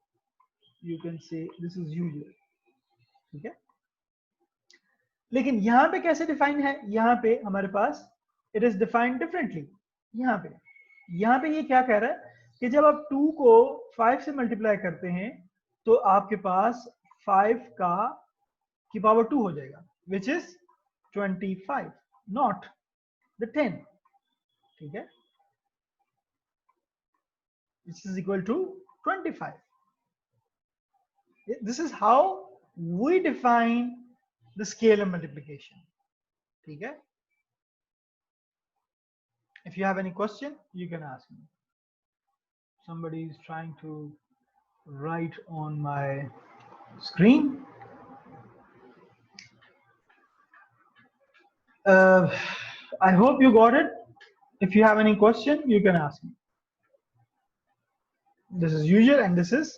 you can say this is usual, ठीक है। लेकिन यहाँ पे कैसे डिफाइन है? यहाँ पे हमारे पास इट इज डिफाइंड डिफरेंटली। यहाँ पे ये क्या कह रहा है कि जब आप 2 को 5 से मल्टीप्लाई करते हैं तो आपके पास 5 का की पावर 2 हो जाएगा, विच इज 25, नॉट द 10, ठीक है, which is equal to 25. This is how we define the scalar multiplication, ठीक है। If you have any question, you can ask me. Somebody is trying to write on my screen. I hope you got it. If you have any question, you can ask me. This is usual and this is,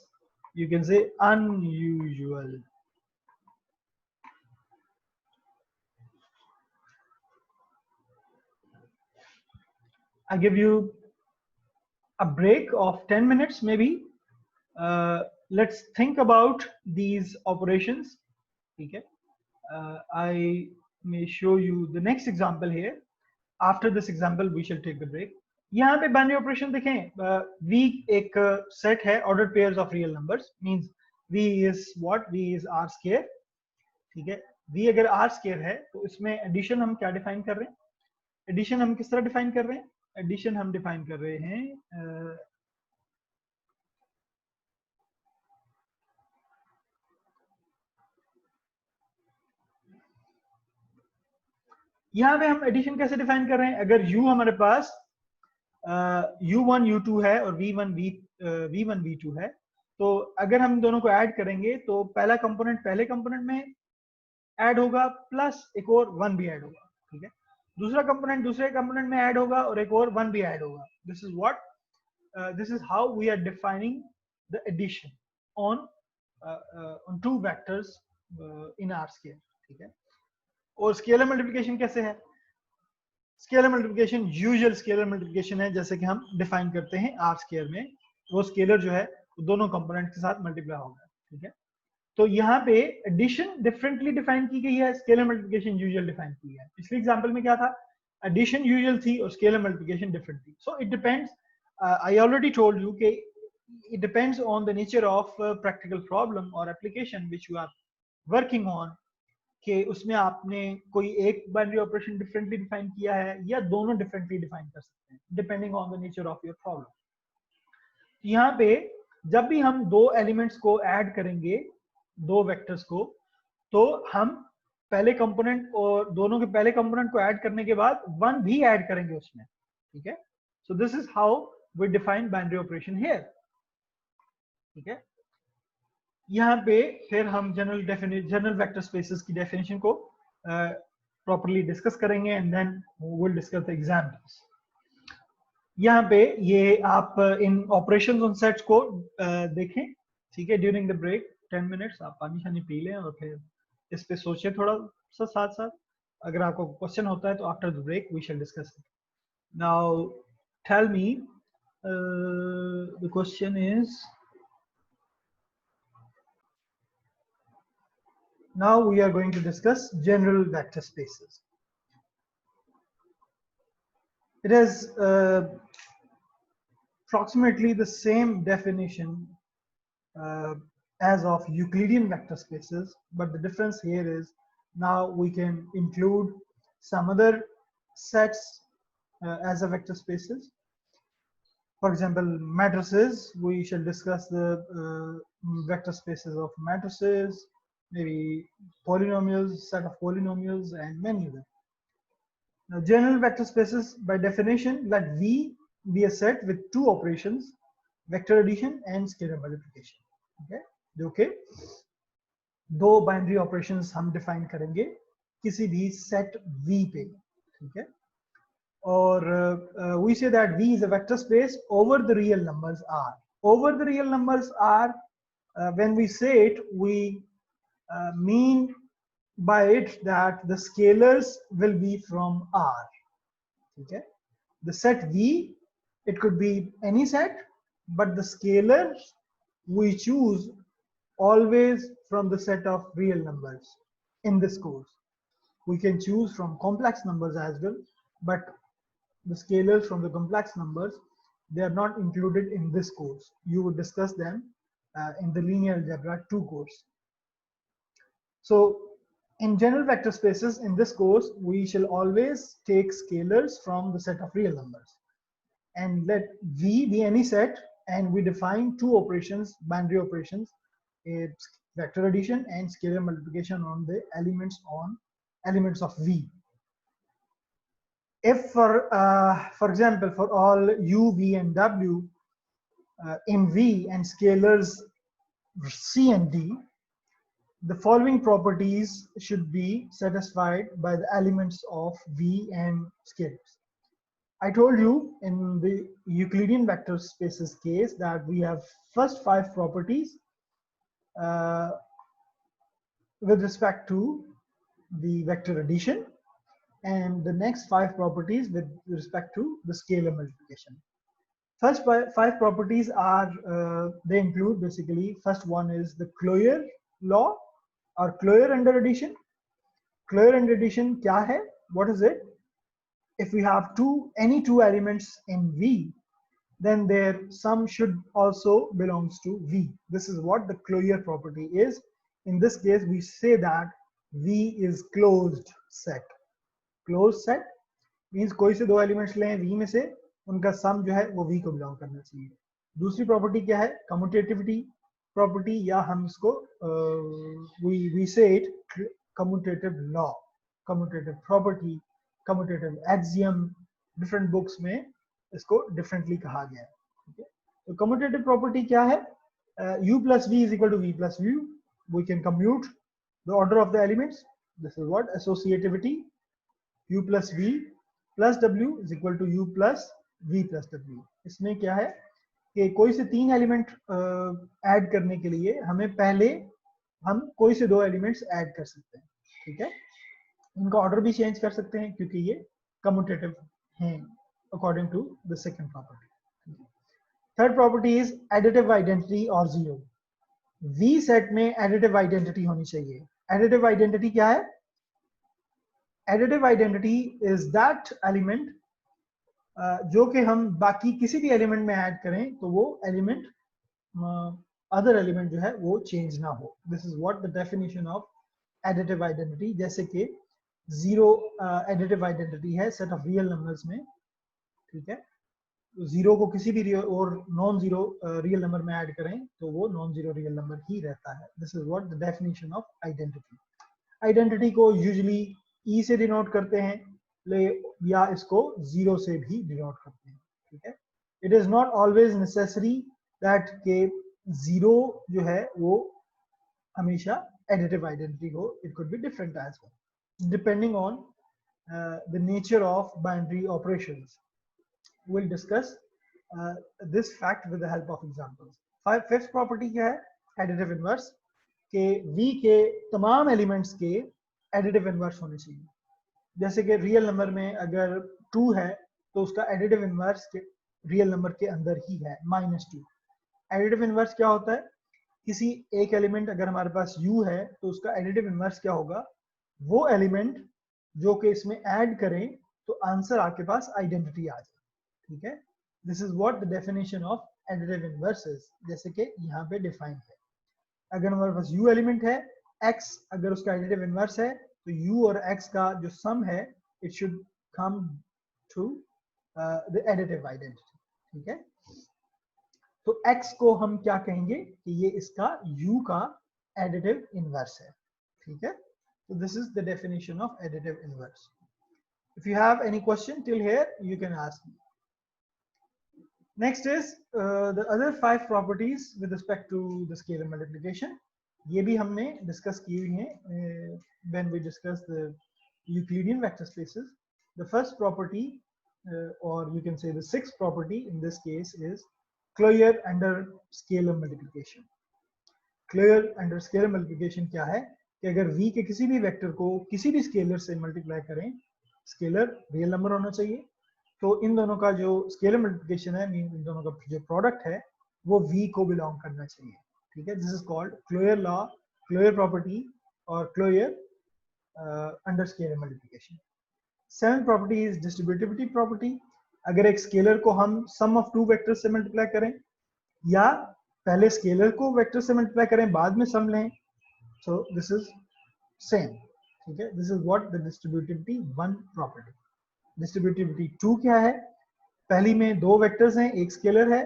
you can say, unusual. I give you a break of 10 minutes maybe. Let's think about these operations, okay. I may show you the next example here. After this example we shall take the break. यहाँ पे binary operation देखें, v एक set है ordered pairs of real numbers, means v is what, v is r square, ठीक है। v अगर r square है तो इसमें एडिशन हम क्या डिफाइन कर रहे हैं? एडिशन हम किस तरह डिफाइन कर रहे हैं? एडिशन हम डिफाइन कर रहे हैं यहाँ पे हम एडिशन कैसे डिफाइन कर रहे हैं? अगर u हमारे पास u1 u2 है और v1 v2 है, तो अगर हम दोनों को ऐड करेंगे तो पहला कंपोनेंट पहले कंपोनेंट में ऐड होगा प्लस एक और 1 भी ऐड होगा, ठीक है। दूसरा कंपोनेंट दूसरे कंपोनेंट में ऐड होगा और एक और 1 भी ऐड होगा। This is what, this is how we are defining the addition on two vectors in R scale, ठीक है। और स्केलर मल्टीप्लिकेशन कैसे है? Scalar multiplication usual scalar multiplication है, जैसे कि हम डिफाइन करते हैं आर स्केयर में, वो स्केलर जो है वो दोनों कंपोनेंट के साथ मल्टीप्लाई होगा, ठीक है। तो यहाँ पे एडिशन डिफरेंटली डिफाइन की गई है, स्केलर मल्टीप्लिकेशन यूजुअल डिफाइन की है। पिछले एग्जांपल में क्या था? एडिशन यूजुअल थी और स्केलर मल्टीप्लिकेशन डिफरेंट थी। सो it depends, I already told you कि it depends on the nature of practical problem or application which you are working on, कि उसमें आपने कोई एक बाइनरी ऑपरेशन डिफरेंटली डिफाइन किया है या दोनों डिफरेंटली डिफाइन कर सकते हैं, depending on the nature of your problem. यहाँ पे जब भी हम दो एलिमेंट्स को ऐड करेंगे, दो वेक्टर्स को, तो हम पहले कंपोनेंट और दोनों के पहले कंपोनेंट को ऐड करने के बाद 1 भी ऐड करेंगे उसमें, ठीक है। So this is how we define binary operation here, ठीक है। यहाँ पे फिर हम जनरल वेक्टर स्पेसेस की डेफिनेशन को प्रॉपर्ली डिस्कस करेंगे and then we will discuss the examples. यहाँ पे ये आप इन ऑपरेशंस ऑन सेट्स को देखें, ठीक है। ड्यूरिंग द ब्रेक 10 मिनट्स आप पानी शानी पी लें और फिर इस पे सोचें थोड़ा सा साथ साथ। अगर आपको क्वेश्चन होता है तो after the break we shall discuss it. Now tell me, the question is, now we are going to discuss general vector spaces. It is approximately the same definition as of Euclidean vector spaces, but the difference here is now we can include some other sets as a vector spaces. For example, matrices, we shall discuss the vector spaces of matrices. maybe polynomials, set of polynomials, and many other. Now, general vector spaces, by definition, let V be a set with two operations, vector addition and scalar multiplication. Okay, जो कि दो binary operations हम define करेंगे किसी भी set V पे, ठीक है? और we say that V is a vector space over the real numbers R. Over the real numbers R, when we say it, we mean by it that the scalars will be from R. Okay, the set V, it could be any set, but the scalars we choose always from the set of real numbers. In this course, we can choose from complex numbers as well, but the scalars from the complex numbers, they are not included in this course. You would discuss them in the linear algebra 2 course. So in general vector spaces in this course, we shall always take scalars from the set of real numbers, and let V be any set, and we define two operations, binary operations, it's vector addition and scalar multiplication on the elements of V. If for example, for all U, V, and W in V and scalars C and D, the following properties should be satisfied by the elements of V and scalars. I told you in the Euclidean vector spaces case that we have first 5 properties with respect to the vector addition, and the next 5 properties with respect to the scalar multiplication. First 5 properties are, they include basically, first one is the Cleuer law or Cleuer under addition. Cleuer under addition kya hai? What is it? If we have any two elements in V, then their sum should also belongs to V. This is what the Cleuer property is. In this case, we say that V is closed set. Closed set means कोई से दो elements लें V में से, उनका sum जो है वो V को belong करना चाहिए. दूसरी property क्या है? Commutativity property, या हम इसको we say it commutative law, commutative property, commutative axiom. Different books में इसको differently कहा गया है. Okay? तो commutative property क्या है? U plus V is equal to V plus U. We can commute the order of the elements. This is what associativity. U plus V plus W is equal to U plus V plus W. इसमें क्या है कि कोई से 3 element add करने के लिए हमें पहले हम कोई से 2 एलिमेंट्स ऐड कर सकते हैं, ठीक है? इनका ऑर्डर भी चेंज कर सकते हैं क्योंकि ये कम्यूटेटिव हैं according to the second property. Third property is additive identity और जीरो. V सेट में एडिटिव आइडेंटिटी होनी चाहिए. एडिटिव आइडेंटिटी क्या है? Additive identity is that element जो कि हम बाकी किसी भी एलिमेंट में ऐड करें तो वो एलिमेंट अदर एलिमेंट जो है वो चेंज ना हो. This is what the definition of additive identity. जैसे कि जीरो एडिटिव आइडेंटिटी है सेट ऑफ रियल नंबर्स में, ठीक है? जीरो को किसी भी और नॉन जीरो रियल नंबर में ऐड करें तो वो नॉन जीरो रियल नंबर ही रहता है. This is what the definition of identity. Identity को यूजुअली ई से डिनोट करते हैं या इसको जीरो से भी डिनोट करते हैं, ठीक है? It is not always necessary that के जीरो जो है वो हमेशा एडिटिव आइडेंटिटी हो. It could be different as well depending on the nature of binary operations. We'll discuss this fact with the help of examples. Fifth property क्या है? Additive inverse. के V के तमाम एलिमेंट्स के एडिटिव इनवर्स होने चाहिए. जैसे कि रियल नंबर में अगर 2 है तो उसका एडिटिव इनवर्स के रियल नंबर के अंदर ही है -2. एडिटिव इनवर्स क्या होता है? किसी एक एलिमेंट अगर हमारे पास U है तो उसका एडिटिव इनवर्स क्या होगा? वो एलिमेंट जो कि इसमें ऐड करें तो आंसर आपके पास आइडेंटिटी आ जाए, ठीक है? This is what the definition of additive inverse is. जैसे कि यहाँ पे डिफाइन है, अगर हमारे पास U एलिमेंट है, X अगर उसका एडिटिव इनवर्स है तो U और X का जो सम है it should come to the additive identity, ठीक है? तो X को हम क्या कहेंगे कि ये इसका U का एडिटिव इनवर्स है, ठीक है। So this is the definition of additive inverse. If you have any question till here, you can ask me. Next is the other 5 properties with respect to the scalar multiplication. ये भी हमने discuss की हुई हैं when we discuss the Euclidean vector spaces. The first property, or you can say the 6th property in this case, is closure under scalar multiplication. Closure under scalar multiplication क्या है कि अगर v के किसी भी वेक्टर को किसी भी स्केलर से मल्टीप्लाई करें, स्केलर रियल नंबर होना चाहिए, तो इन दोनों का जो स्केलर मल्टीप्लिकेशन है, मीन इन दोनों का जो प्रोडक्ट है वो v को बिलोंग करना चाहिए, ठीक है। This is called closure law, closure property और closure under scalar multiplication. Seventh property is distributivity property. अगर एक स्केलर को हम सम ऑफ टू वेक्टर से मल्टीप्लाई करें या पहले स्केलर को वेक्टर से मल्टीप्लाई करें बाद में सम लें, so this is same, ठीक है। this is what the distributivity 1 property. distributivity 2 क्या है? पहली में दो वेक्टर्स हैं, एक स्केलर है।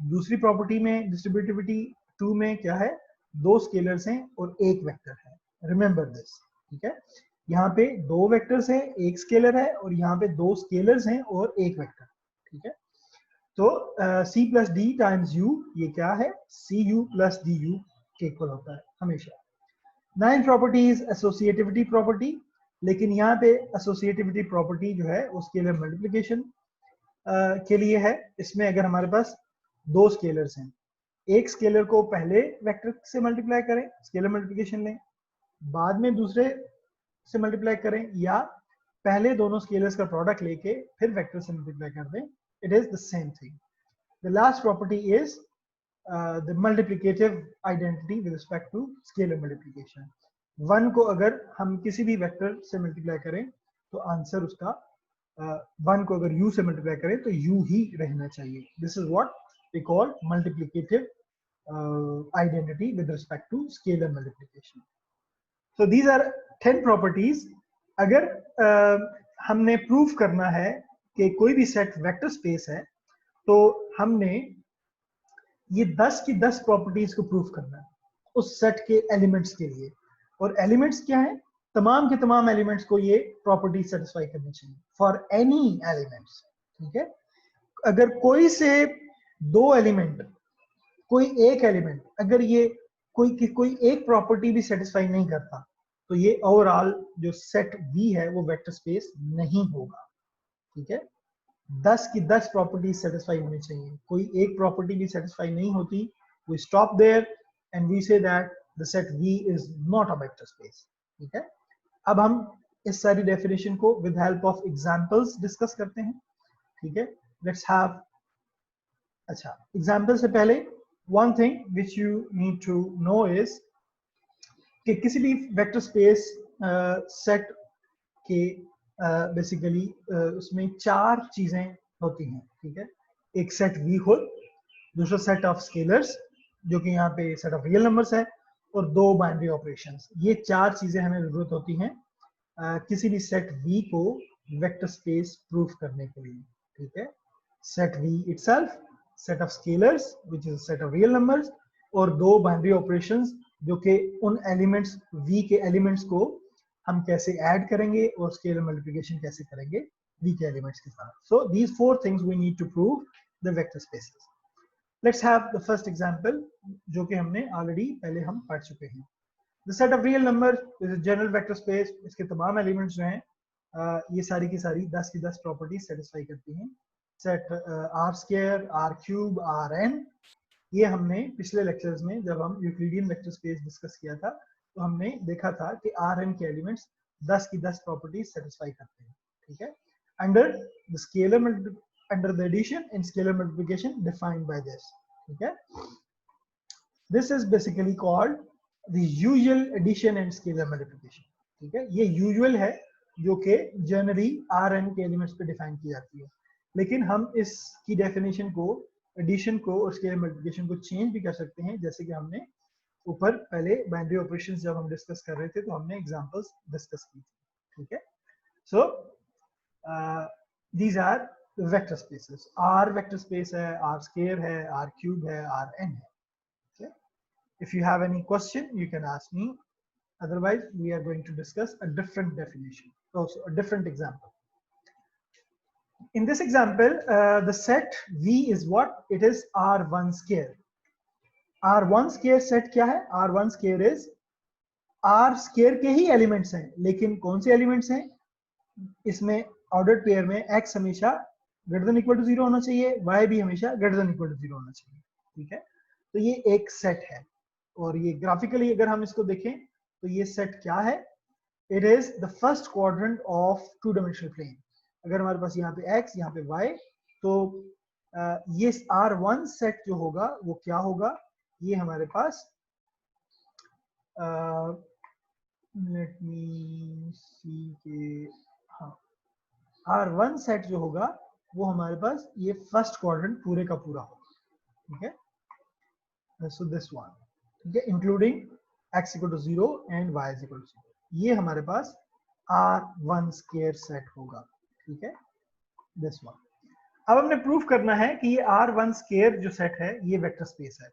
दूसरी प्रॉपर्टी में distributivity 2 में क्या है? दो स्केलर्स हैं और एक वेक्टर है। रिमेंबर दिस, ठीक है। यहाँ पे दो वेक्टर्स हैं, एक स्केलर है, और यहाँ पे दो स्केलर्स हैं और एक वेक्टर, ठीक है। तो c plus D times u, ये क्या है? cu प्लस डी यू के इक्वल होता है हमेशा। 9th property is associativity property, लेकिन यहाँ पे एसोसिएटिविटी प्रॉपर्टी जो है वो स्केलर मल्टीप्लिकेशन के लिए है। इसमें अगर हमारे पास दो स्केलर्स हैं, एक स्केलर को पहले वेक्टर से मल्टीप्लाई करें, स्केलर मल्टीप्लिकेशन लें, बाद में दूसरे से मल्टीप्लाई करें, या पहले दोनों स्केलर्स का प्रोडक्ट लेके फिर वेक्टर से मल्टीप्लाई कर दें, it is the same thing. The last property is the multiplicative identity with respect to scalar multiplication. 1 को अगर हम किसी भी वेक्टर से मल्टीप्लाई करें तो आंसर उसका 1 को अगर u से मल्टीप्लाई करें तो u ही रहना चाहिए। This is what we call multiplicative identity with respect to scalar multiplication. So these are 10 properties. अगर हमने प्रूफ करना है कि कोई भी सेट वेक्टर स्पेस है तो हमने ये 10 की 10 प्रॉपर्टीज को प्रूफ करना है उस सेट के एलिमेंट्स के लिए। और एलिमेंट्स क्या है? तमाम के तमाम एलिमेंट्स को ये प्रॉपर्टी सेटिस्फाई करनी चाहिए फॉर एनी एलिमेंट्स, ठीक है। अगर कोई से दो एलिमेंट, कोई एक एलिमेंट, अगर ये कोई एक प्रॉपर्टी भी सेटिस्फाई नहीं करता तो ये ओवरऑल जो सेट V है वो वेक्टर स्पेस नहीं होगा, ठीक है। 10 की 10 प्रॉपर्टी सेटिस्फाई होनी चाहिए। कोई एक प्रॉपर्टी भी सेटिस्फाई नहीं होती, we stop there and we say that the set V is not a vector space, ठीक है। अब हम इस सारी डेफिनेशन को with help of examples discuss करते हैं, ठीक है। लेट्स हैव, अच्छा, एग्जांपल से पहले one thing which you need to know is कि किसी भी वेक्टर स्पेस सेट के बेसिकली उसमें चार चीजें होती हैं, ठीक है। एक सेट V होल, दूसरा सेट ऑफ स्केलर्स जो कि यहाँ पे सेट ऑफ रियल नंबर्स है, और दो बाइनरी ऑपरेशंस। ये चार चीजें हमें जरूरत होती हैं किसी भी सेट V को वेक्टर स्पेस प्रूफ करने के लिए, ठीक है। Set V itself, set of scalars which is set of real numbers, और दो बाइनरी ऑपरेशंस जो कि उन एलिमेंट्स V के एलिमेंट्स को हम कैसे ऐड करेंगे और स्केलर मल्टीप्लिकेशन कैसे करेंगे V के एलिमेंट्स के साथ। So these four things we need to prove the vector spaces. Let's have the first example जो कि हमने ऑलरेडी पहले हम पढ़ चुके हैं। The set of real number is a general vector space. इसके तमाम एलिमेंट्स जो हैं ये सारी की सारी 10 की 10 प्रॉपर्टी सेटिस्फाई करती हैं। Set R square, R cube, Rn, ये हमने पिछले लेक्चर्स में जब हम यूक्लिडियन वेक्टर स्पेस डिस्कस किया था तो हमने देखा था कि Rn के एलिमेंट्स 10 की 10 प्रॉपर्टीज सेटिस्फाई करते हैं, ठीक है। Under the scalar under the addition and scalar multiplication defined by this, ठीक है। This is basically called the usual addition and scalar multiplication, ठीक है। ये यूजुअल है जो कि जनरली Rn के एलिमेंट्स पे डिफाइन की जाती है, लेकिन हम इसकी डेफिनेशन को, एडिशन को और स्केलर मल्टीप्लिकेशन को चेंज भी कर सकते हैं, जैसे कि हमने ऊपर पहले बाइनरी ऑपरेशंस जब हम डिस्कस कर रहे थे तो हमने एग्जांपल्स डिस्कस की थी, ठीक है। So these are vector spaces. R vector space है, R स्क्वायर है, R क्यूब है, Rn है, ठीक है। If you have any question, you can ask me. Otherwise, we are going to discuss a different definition, also a different example. In this example, the set V is what? It is R1 square. R1 square set क्या है? R1 square is R square के ही elements हैं, लेकिन कौन से elements हैं? इसमें ordered pair में x हमेशा ग्रेटर देन इक्वल टू 0 होना चाहिए, y भी हमेशा ग्रेटर देन इक्वल टू 0 होना चाहिए, ठीक है? तो ये एक सेट है, और ये ग्राफिकली अगर हम इसको देखें तो ये सेट क्या है? It is the first quadrant of two dimensional plane. अगर हमारे पास यहाँ पे x, यहाँ पे y, तो ये R1 सेट जो होगा वो क्या होगा? ये हमारे पास लेट मी सी के, हाँ, R1 सेट जो होगा वो हमारे पास ये फर्स्ट क्वाड्रेंट पूरे का पूरा होगा, ठीक है? सो दिस वन, ठीक है, including x equal to 0 and y equal to 0, ये हमारे पास R1 स्क्वायर सेट होगा, ठीक है, दिस वन। अब हमने प्रूव करना है कि ये R1 स्क्वायर जो सेट है ये वेक्टर स्पेस है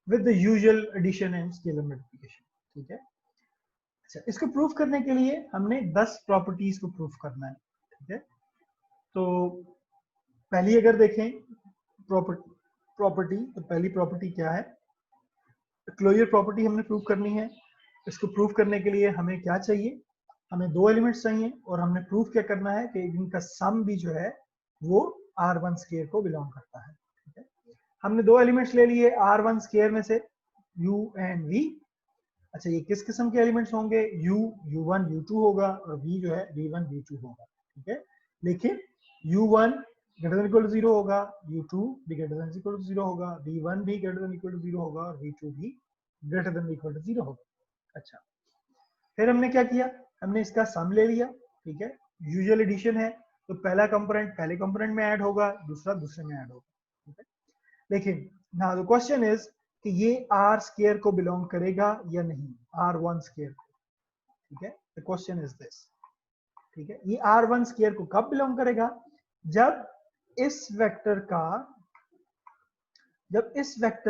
with the usual addition and scalar multiplication, ठीक है? अच्छा, इसको प्रूव करने के लिए हमने 10 प्रॉपर्टीज को प्रूव करना है, ठीक है? तो पहली अगर देखें प्रॉपर्टी, तो पहली प्रॉपर्टी क्या है? क्लोजर प्रॉपर्टी हमने प्रूव करनी है। इसको प्रूव करने के लिए हमें क्या चाहिए? हमें दो एलिमेंट्स चाहिए, और हमने प्रूव क्या करना है कि इनका सम भी जो है वो R1 स्क्वायर को बिलोंग करता है, ठीक है? हमने दो एलिमेंट्स ले लिए R1 स्क्वायर में से, U एंड V। अच्छा, ये किस किस्म के एलिमेंट्स होंगे? U U1 U2 होगा, और V जो है V1 V2 होगा, ठीक है? लेकिन U1 greater than equal to 0 होगा, U2 भी ग्रेटर देन इक्वल टू 0 होगा, V1 भी ग्रेटर देन इक्वल टू 0 होगा, और V2 भी ग्रेटर देन इक्वल टू 0 होगा। अच्छा, फिर हमने क्या किया? हमने इसका सम ले लिया, ठीक है? यूजुअल एडिशन है, तो पहला कंपोनेंट पहले कंपोनेंट में ऐड होगा, दूसरा दूसरे में ऐड होगा, ठीक है? लेकिन नाउ द क्वेश्चन इज कि ये R स्क्वायर को बिलोंग करेगा या नहीं, R1 स्क्वायर को, ठीक है? द क्वेश्चन इज दिस, ठीक है? ये R1 स्क्वायर को कब बिलोंग करेगा? जब इस वेक्टर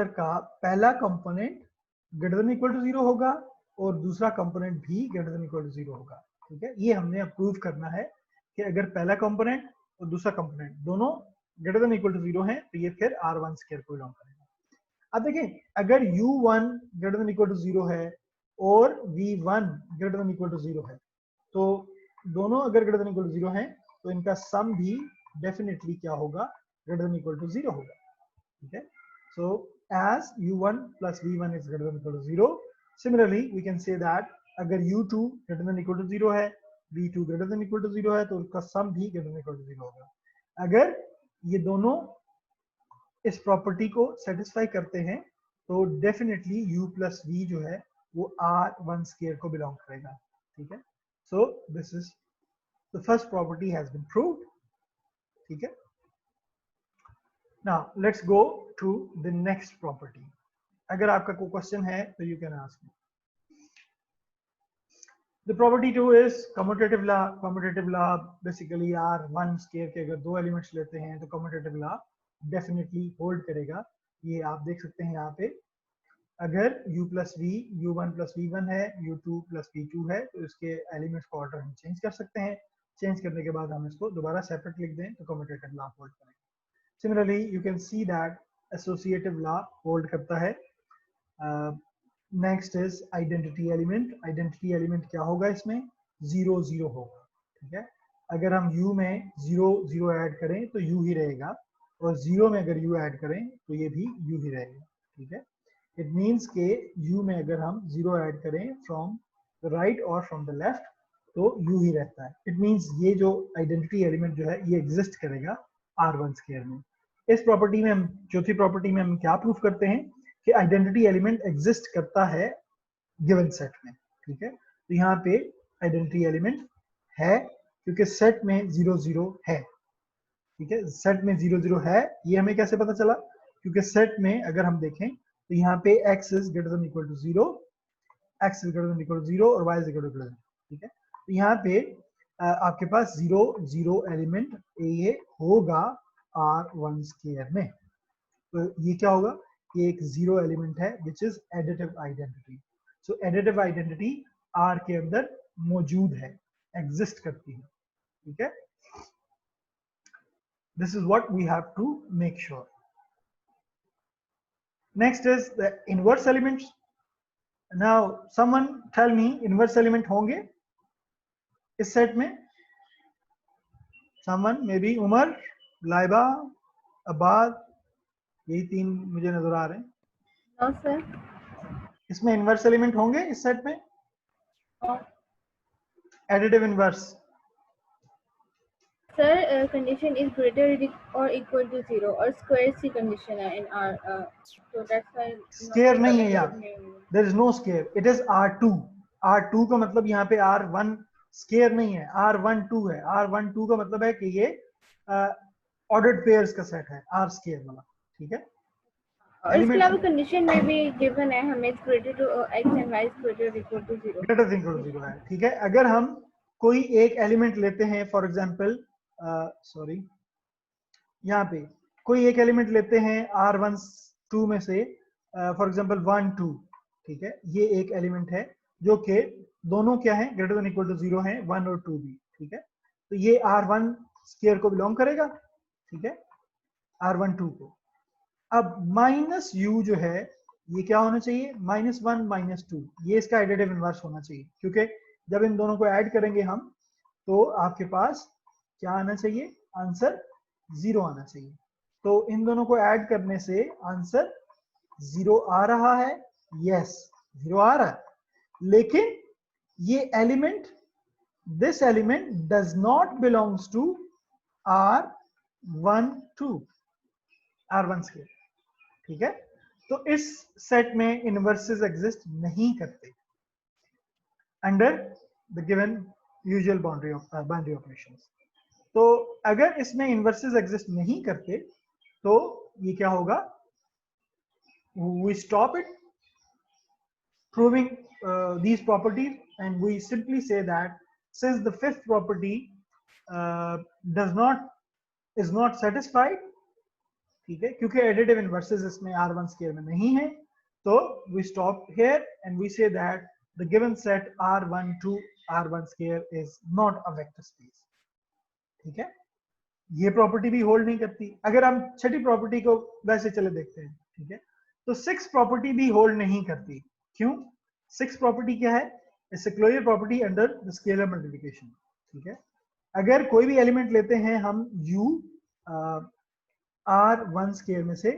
का पहला component greater than equal to 0 होगा, और दूसरा कंपोनेंट भी ग्रेटर देन इक्वल टू 0 होगा, ठीक है? ये हमने प्रूव करना है कि अगर पहला कंपोनेंट और दूसरा कंपोनेंट दोनों ग्रेटर देन इक्वल टू 0 है, तो ये फिर R1 स्क्वायर को बिलोंग करेगा। अब देखें, अगर U1 greater than equal to 0 है और V1 greater than equal to 0 है, तो दोनों अगर ग्रेटर देन इक्वल टू 0 है, तो इनका सम भी डेफिनेटली क्या होगा? ग्रेटर देन इक्वल टू 0 होगा, ठीक है? So as U1 plus V1 is greater than equal to 0, similarly we can say that अगर U2 greater than equal to 0 है, V2 greater than equal to 0 है, तो उसका सम भी greater than equal to 0 होगा। अगर ये दोनों इस प्रॉपर्टी को सेटिस्फाई करते हैं, तो डेफिनेटली U plus V जो है वो R1 स्क्वायर को बिलोंग करेगा, ठीक है? So this is the first property has been proved, ठीक है? Now let's go to the next property. अगर आपका कोई क्वेश्चन है तो you can ask me. The property 2 is commutative law. Commutative law basically R1 square के अगर दो एलिमेंट्स लेते हैं तो commutative law definitely hold करेगा। ये आप देख सकते हैं यहाँ पे, अगर U plus V U1 plus V1 है, U2 plus V2 है, तो इसके एलिमेंट्स का ऑर्डर हम चेंज कर सकते हैं। चेंज करने के बाद हम इसको दोबारा सेपरेट लिख दें तो commutative law होल्ड करेगा। Similarly, you can see that associative law hold करता है। Next is identity element. Identity element क्या होगा? इसमें 0 0 होगा, ठीक है? अगर हम U में 0 0 ऐड करें तो U ही रहेगा, और 0 में अगर U ऐड करें तो ये भी U ही रहेगा, ठीक है? It means के U में अगर हम 0 ऐड करें from the right और from the left तो U ही रहता है। It means ये जो identity element जो है ये exist करेगा R1 स्क्वायर में। इस प्रॉपर्टी में हम, चौथी प्रॉपर्टी में हम क्या प्रूफ करते हैं कि आइडेंटिटी एलिमेंट एग्जिस्ट करता है गिवन सेट में, ठीक है? तो यहाँ पे आइडेंटिटी एलिमेंट है क्योंकि सेट में 0 0 है, ठीक है? सेट में 0 0 है। ये हमें कैसे पता चला? क्योंकि सेट में अगर हम देखें तो यहाँ पे x is greater than equal to 0, x is greater than equal to 0 और y इज इक्वल टू 0, ठीक है? तो यहाँ पे आपके पास 0 0 एलिमेंट ये होगा R1 स्क्वायर में। तो ये क्या होगा? ये एक जीरो एलिमेंट है which is additive identity. So additive identity R के अंदर मौजूद है, एग्जिस्ट करती है, ठीक है। This is what we have to make sure. Next is the inverse elements. Now someone tell me inverse element होंगे इस सेट में? Someone maybe उमर, लाइबा, अब्बाद, यही तीन मुझे नजर आ रहे हैं। No, sir. इसमें इनवर्स एलिमेंट होंगे इस सेट में? No. Additive inverse. Sir, condition is greater or equal to 0 और square C condition है in R. So that's why square नहीं है यहाँ, there is no square, it is R2। R2 का मतलब यहाँ पे R1 स्केयर नहीं है, R12 है। R12 का मतलब है कि ये ऑर्डर्ड पेयर्स का सेट है, R स्केयर वाला, ठीक है। और इसके अलावा कंडीशन में भी गिवन है हमें greater to x and y is greater or equal to 0। Greater than equal to 0 है, ठीक है। अगर हम कोई एक एलिमेंट लेते हैं, फॉर एग्जांपल सॉरी यहाँ पे कोई एक एलिमेंट लेते हैं R12 में से, फॉर एग्जांपल 1 2, ठीक है। ये एक एलिमेंट है जो कि दोनों क्या है, ग्रेटर देन इक्वल टू 0 है, 1 और 2 भी, ठीक है। तो ये R1 स्क्वायर को बिलोंग करेगा, ठीक है, R12 को। अब माइनस u जो है ये क्या होना चाहिए, -1 -2, ये इसका एडिटिव इनवर्स होना चाहिए, क्योंकि जब इन दोनों को ऐड करेंगे हम तो आपके पास क्या आना चाहिए, आंसर 0 आना चाहिए। तो इन दोनों को ऐड करने से आंसर 0 आ रहा है, यस 0 आ रहा है, लेकिन ये element, this element does not belongs to R12, R1 स्क्वायर, ठीक है। तो इस सेट में इनवर्सेस एग्जिस्ट नहीं करते under the given usual boundary operations. तो अगर इसमें इनवर्सेस एग्जिस्ट नहीं करते तो ये क्या होगा, we stop it proving these properties and we simply say that since the fifth property is not satisfied, ठीक है, क्योंकि एडिटिव इनवर्सेस इसमें R1 स्क्वायर में नहीं है, तो we stop here and we say that the given set R12 R1 square is not a vector space, ठीक है। ये प्रॉपर्टी भी होल्ड नहीं करती। अगर हम छठी प्रॉपर्टी को वैसे चले देखते हैं, ठीक है, तो 6 प्रॉपर्टी भी होल्ड नहीं करती। क्यों? 6 प्रॉपर्टी क्या है, it's a closure property under the scalar multiplication, ठीक है। अगर कोई भी एलिमेंट लेते हैं हम u R1 स्केलर में से,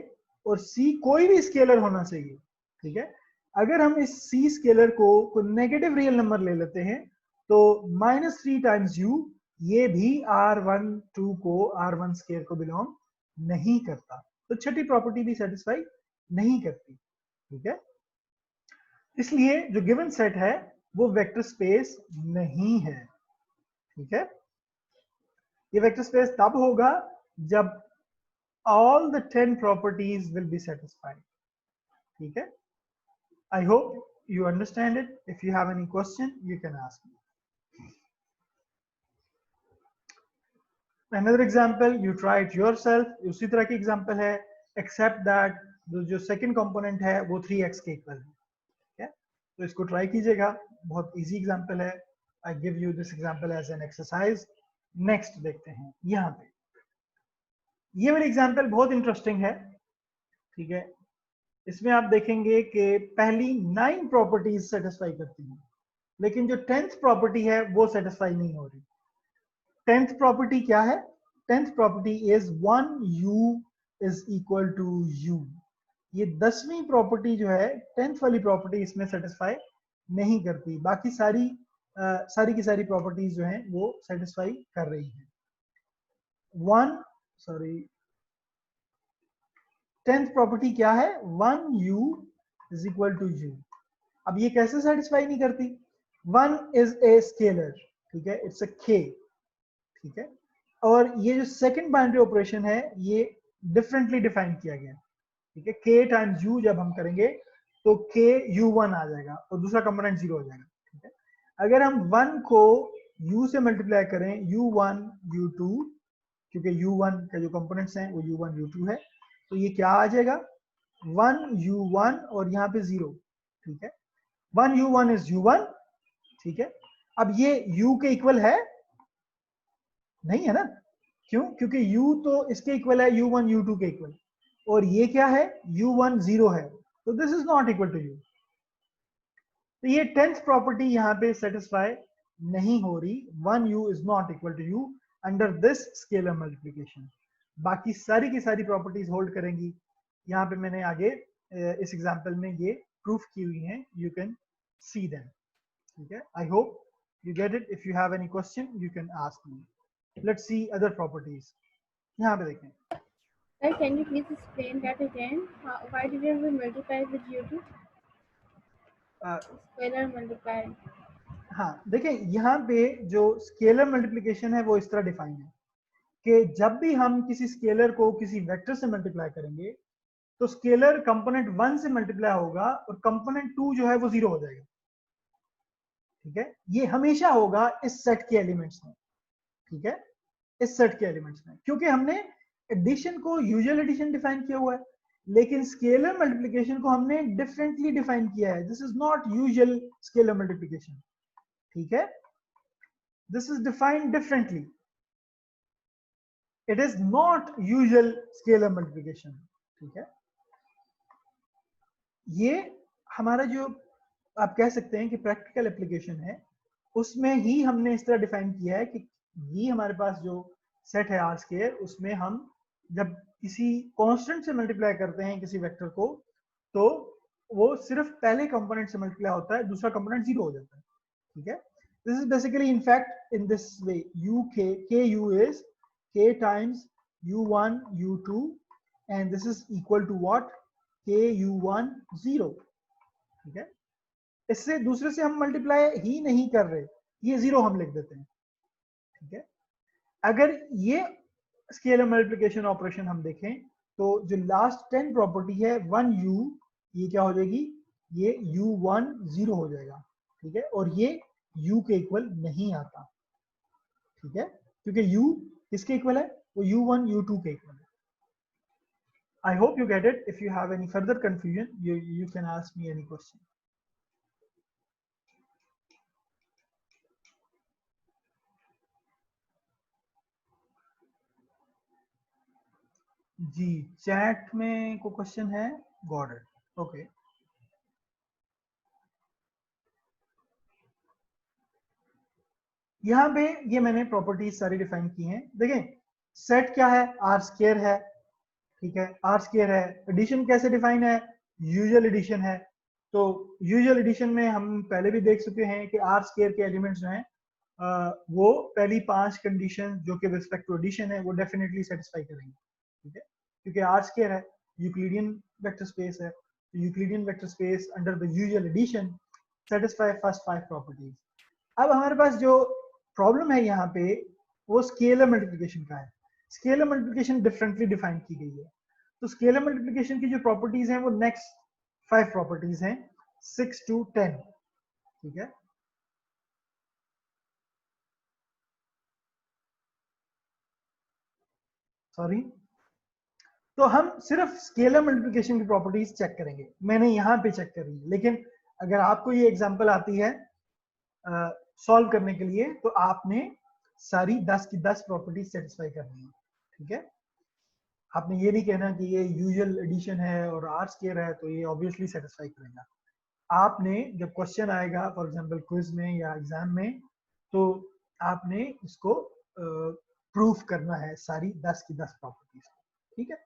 और c कोई भी स्केलर होना चाहिए, ठीक है। अगर हम इस c स्केलर को नेगेटिव रियल नंबर ले लेते हैं तो -3 टाइम्स u ये भी R12 को R1 स्केयर को बिलोंग नहीं करता, तो छठी प्रॉपर्टी भी सेटिस्फाई नहीं करती, ठीक है। इसलिए जो गिवन सेट है वो वेक्टर स्पेस नहीं है, ठीक है। ये वेक्टर स्पेस तब होगा जब all the 10 properties will be satisfied, ठीक है। I hope you understand it. If you have any question you can ask me. Another example, you try it yourself, उसी तरह की एग्जाम्पल है, except that जो सेकंड कंपोनेंट है वो 3x के इक्वल है, ठीक है। तो इसको ट्राई कीजिएगा, बहुत इजी एग्जाम्पल है। I give you this example as an exercise. Next देखते हैं, यहाँ पे ये वाली एग्जाम्पल बहुत इंटरेस्टिंग है, ठीक है। इसमें आप देखेंगे कि पहली 9 प्रॉपर्टीज सेटिस्फाई करती हैं, लेकिन जो 10th प्रॉपर्टी है वो सेटिस्फाई नहीं हो रही। 10th प्रॉपर्टी क्या है, 10th property is 1u is equal to u। ये 10वीं प्रॉपर्टी जो है, 10th वाली प्रॉपर्टी इसमें सेटिस्फाई नहीं करती, बाकी सारी की सारी प्रॉपर्टीज जो हैं वो सेटिस्फाई कर रही हैं। 10th प्रॉपर्टी क्या है, 1u is equal to u। अब ये कैसे सेटिस्फाई नहीं करती, 1 इज ए स्केलर, ठीक है, इट्स अ k, ठीक है। और ये जो सेकंड बाइनरी ऑपरेशन है ये डिफरेंटली डिफाइन किया गया, ठीक है। k टाइम्स u जब हम करेंगे तो k u1 आ जाएगा और दूसरा कंपोनेंट 0 हो जाएगा, ठीक है। अगर हम 1 को u से मल्टीप्लाई करें, u1 u2, क्योंकि u1 का जो कंपोनेंट्स हैं वो u1 u2 है, तो ये क्या आ जाएगा, 1u1 और यहाँ पे 0, ठीक है। 1u1 इज u1, ठीक है। अब ये u के इक्वल है नहीं है ना, क्यों? क्योंकि u तो इसके इक्वल है u1 u2 के इक्वल, और ये क्या है u1 0 है, तो this is not equal to u। तो ये 10th प्रॉपर्टी यहाँ पे सेटिस्फाई नहीं हो रही, 1u is not equal to u under this scalar multiplication. बाकी सारी की सारी प्रॉपर्टीज होल्ड करेंगी। यहाँ पे मैंने आगे इस एग्जांपल में ये प्रूफ की हुई हैं, यू कैन सी देम, ठीक है। I hope you get it. If you have any question you can ask me. Let's see other properties. यहाँ पे देखें, Sir, can you please explain that again? Why didn't we multiply with u2? Scalar multiply. हाँ देखें, यहाँ पे जो scalar multiplication है वो इस तरह डिफाइन है कि जब भी हम किसी स्केलर को किसी वेक्टर से मल्टीप्लाई करेंगे तो स्केलर कंपोनेंट 1 से मल्टीप्लाई होगा और कंपोनेंट 2 जो है वो 0 हो जाएगा, ठीक है। ये हमेशा होगा इस सेट के एलिमेंट्स में, ठीक है, इस सेट के एलिमेंट्स में, क्योंकि हमने एडिशन को यूजुअल एडिशन डिफाइन किया हुआ है, लेकिन स्केलर मल्टीप्लिकेशन को हमने डिफरेंटली डिफाइन किया है। This is not usual scalar multiplication, ठीक है, this is defined differently, it is not usual scalar multiplication, ठीक है। ये हमारा जो आप कह सकते हैं कि प्रैक्टिकल एप्लीकेशन है, उसमें ही हमने इस तरह डिफाइन किया है कि ये हमारे पास जो सेट है आर स्क्वायर, उसमें हम जब किसी कांस्टेंट से मल्टीप्लाई करते हैं किसी वेक्टर को, तो वो सिर्फ पहले कंपोनेंट से मल्टीप्लाई होता है, दूसरा कंपोनेंट 0 हो जाता है, ठीक है। This is basically in fact in this way, k u is k times u1 u2 and this is equal to what, k u1 0, ठीक है। इससे दूसरे से हम मल्टीप्लाई ही नहीं कर रहे, ये 0 हम लिख देते हैं, ठीक है। अगर ये स्केलर मल्टीप्लिकेशन ऑपरेशन हम देखें तो जो लास्ट 10 प्रॉपर्टी है 1u, ये क्या हो जाएगी, ये u1 0 हो जाएगा, ठीक है, और ये u के इक्वल नहीं आता, ठीक है, क्योंकि u किसके इक्वल है, वो u1 u2 के इक्वल है। I hope you get it. If you have any further confusion, you can ask me any question. Ji, chat में कोई क्वेश्चन है? Got it, okay. यहाँ पे ये मैंने प्रॉपर्टीज सारी डिफाइन की हैं। देखें, सेट क्या है, आर स्क्वायर है, ठीक है, आर स्क्वायर है। एडिशन कैसे डिफाइन है, यूजुअल एडिशन है। तो यूजुअल एडिशन में हम पहले भी देख चुके हैं कि आर स्क्वायर के एलिमेंट्स जो हैं वो पहली 5 कंडीशन जो कि रिस्पेक्ट टू एडिशन है वो डेफिनेटली सेटिस्फाई करेंगे, ठीक है, क्योंकि आर स्क्वायर है, यूक्लिडियन वेक्टर स्पेस है, तो Euclidean vector space under the usual addition satisfy first 5 properties. अब हमारे पास जो प्रॉब्लम है यहाँ पे वो स्केलर मल्टीप्लिकेशन का है। स्केलर मल्टीप्लिकेशन डिफरेंटली डिफाइन की गई है। तो स्केलर मल्टीप्लिकेशन की जो प्रॉपर्टीज हैं वो नेक्स्ट 5 प्रॉपर्टीज हैं, 6 to 10, ठीक है। सॉरी, तो हम सिर्फ स्केलर मल्टीप्लिकेशन की प्रॉपर्टीज चेक करेंगे, मैंने यहाँ पे चेक करी है, लेकिन अगर आपको ये एग्जांपल आती है सॉल्व करने के लिए तो आपने सारी 10 की 10 प्रॉपर्टीज सेटिस्फाई करनी है, ठीक है। आपने ये नहीं कहना कि ये यूजुअल एडिशन है और आर स्क्वायर है तो ये ऑब्वियसली सेटिस्फाई करेगा। आपने जब क्वेश्चन आएगा फॉर एग्जांपल क्विज में या एग्जाम में, तो आपने इसको प्रूफ करना है सारी 10 की 10 प्रॉपर्टीज, ठीक है।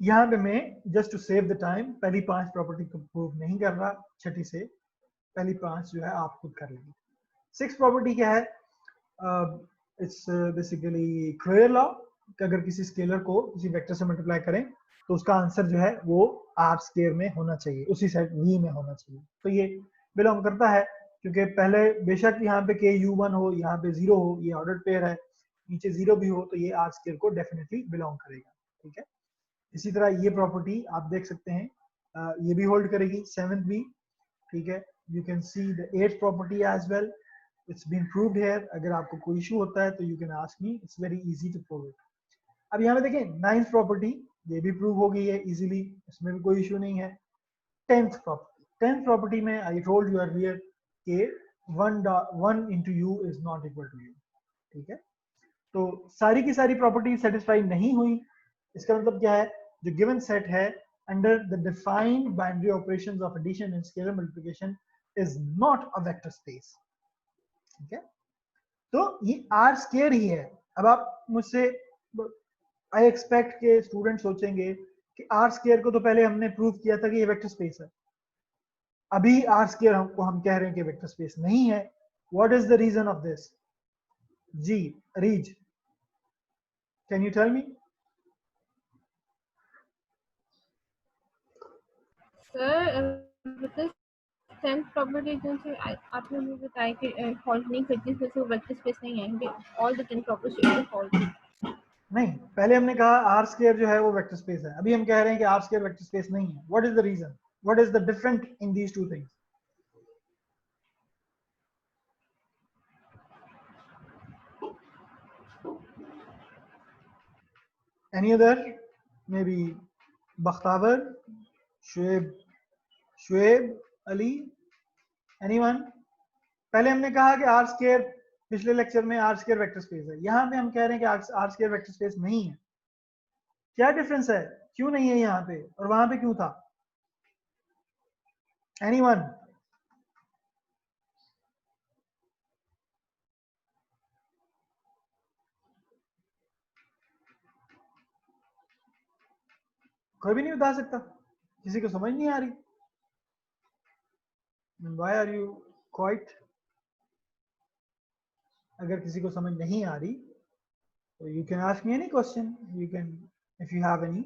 यहाँ पे मैं just to save the time पहली 5 प्रॉपर्टी को प्रूव नहीं कर रहा, छठी से पहली 5 जो है आप खुद कर लेंगे। 6 प्रॉपर्टी क्या है, इट्स बेसिकली क्रोयर लॉ, अगर किसी स्केलर को किसी वेक्टर से मल्टीप्लाई करें तो उसका आंसर जो है वो आर स्क्वायर में होना चाहिए, उसी सेट वी में होना चाहिए। तो ये बिलोंग करता है, क्योंकि पहले बेशक यहाँ पे के u1 हो, यहाँ पे 0 हो, ये ऑर्डर्ड पेयर है, नीचे 0 भी हो तो ये आर स्क्वायर को डेफिनेटली बिलोंग करेगा, ठीक है। इसी तरह ये प्रॉपर्टी आप देख सकते हैं, ये भी होल्ड करेगी, 7th भी, ठीक है। You can see the 8th property as well, it's been proved here. अगर आपको कोई इशू होता है तो you can ask me, it's very easy to prove it. अब यहाँ पे देखें 9th प्रॉपर्टी, ये भी प्रूव हो गई है इजीली, इसमें भी कोई इशू नहीं है। 10th प्रॉपर्टी में आई टोल्ड यू अर्लियर कि 1 into u is not equal to u, ठीक है। तो सारी की सारी प्रॉपर्टी सेटिस्फाई नहीं हुई, इसका मतलब क्या है, जो गिवन सेट है under the defined binary operations of addition and scalar multiplication is not a vector space, ठीक है। तो ये R स्क्वायर ही है। अब आप मुझसे, आई एक्सपेक्ट के स्टूडेंट सोचेंगे कि R स्क्वायर को तो पहले हमने प्रूव किया था कि ये वेक्टर स्पेस है, अभी R स्क्वायर हमको हम कह रहे हैं कि वेक्टर स्पेस नहीं है। What is the reason of this? जी रीज, can you tell me? Sir because 10th property जो से आपने मुझे बताया कि फॉल्ट नहीं करती, इसमें से वो वेक्टर स्पेस नहीं है, ऑल द 10 प्रॉपर्टीज फॉल्ट। नहीं, पहले हमने कहा R स्क्वायर जो है वो वेक्टर स्पेस है, अभी हम कह रहे हैं कि R स्क्वायर वेक्टर स्पेस नहीं है। What is the reason? What is the different in these two things? Any other? Maybe Bakhtabar, Shoaib, Ali, anyone? पहले हमने कहा कि R स्क्वायर, पिछले लेक्चर में R स्क्वायर वेक्टर स्पेस है, यहाँ पे हम कह रहे हैं कि R स्क्वायर वेक्टर स्पेस नहीं है। क्या डिफरेंस है, क्यों नहीं है यहाँ पे और वहां पे क्यों था? एनीवन? कोई भी नहीं बता सकता, किसी को समझ नहीं आ रही? Why are you quiet? अगर किसी को समझ नहीं आ रही तो you can ask me any question. You can, if you have any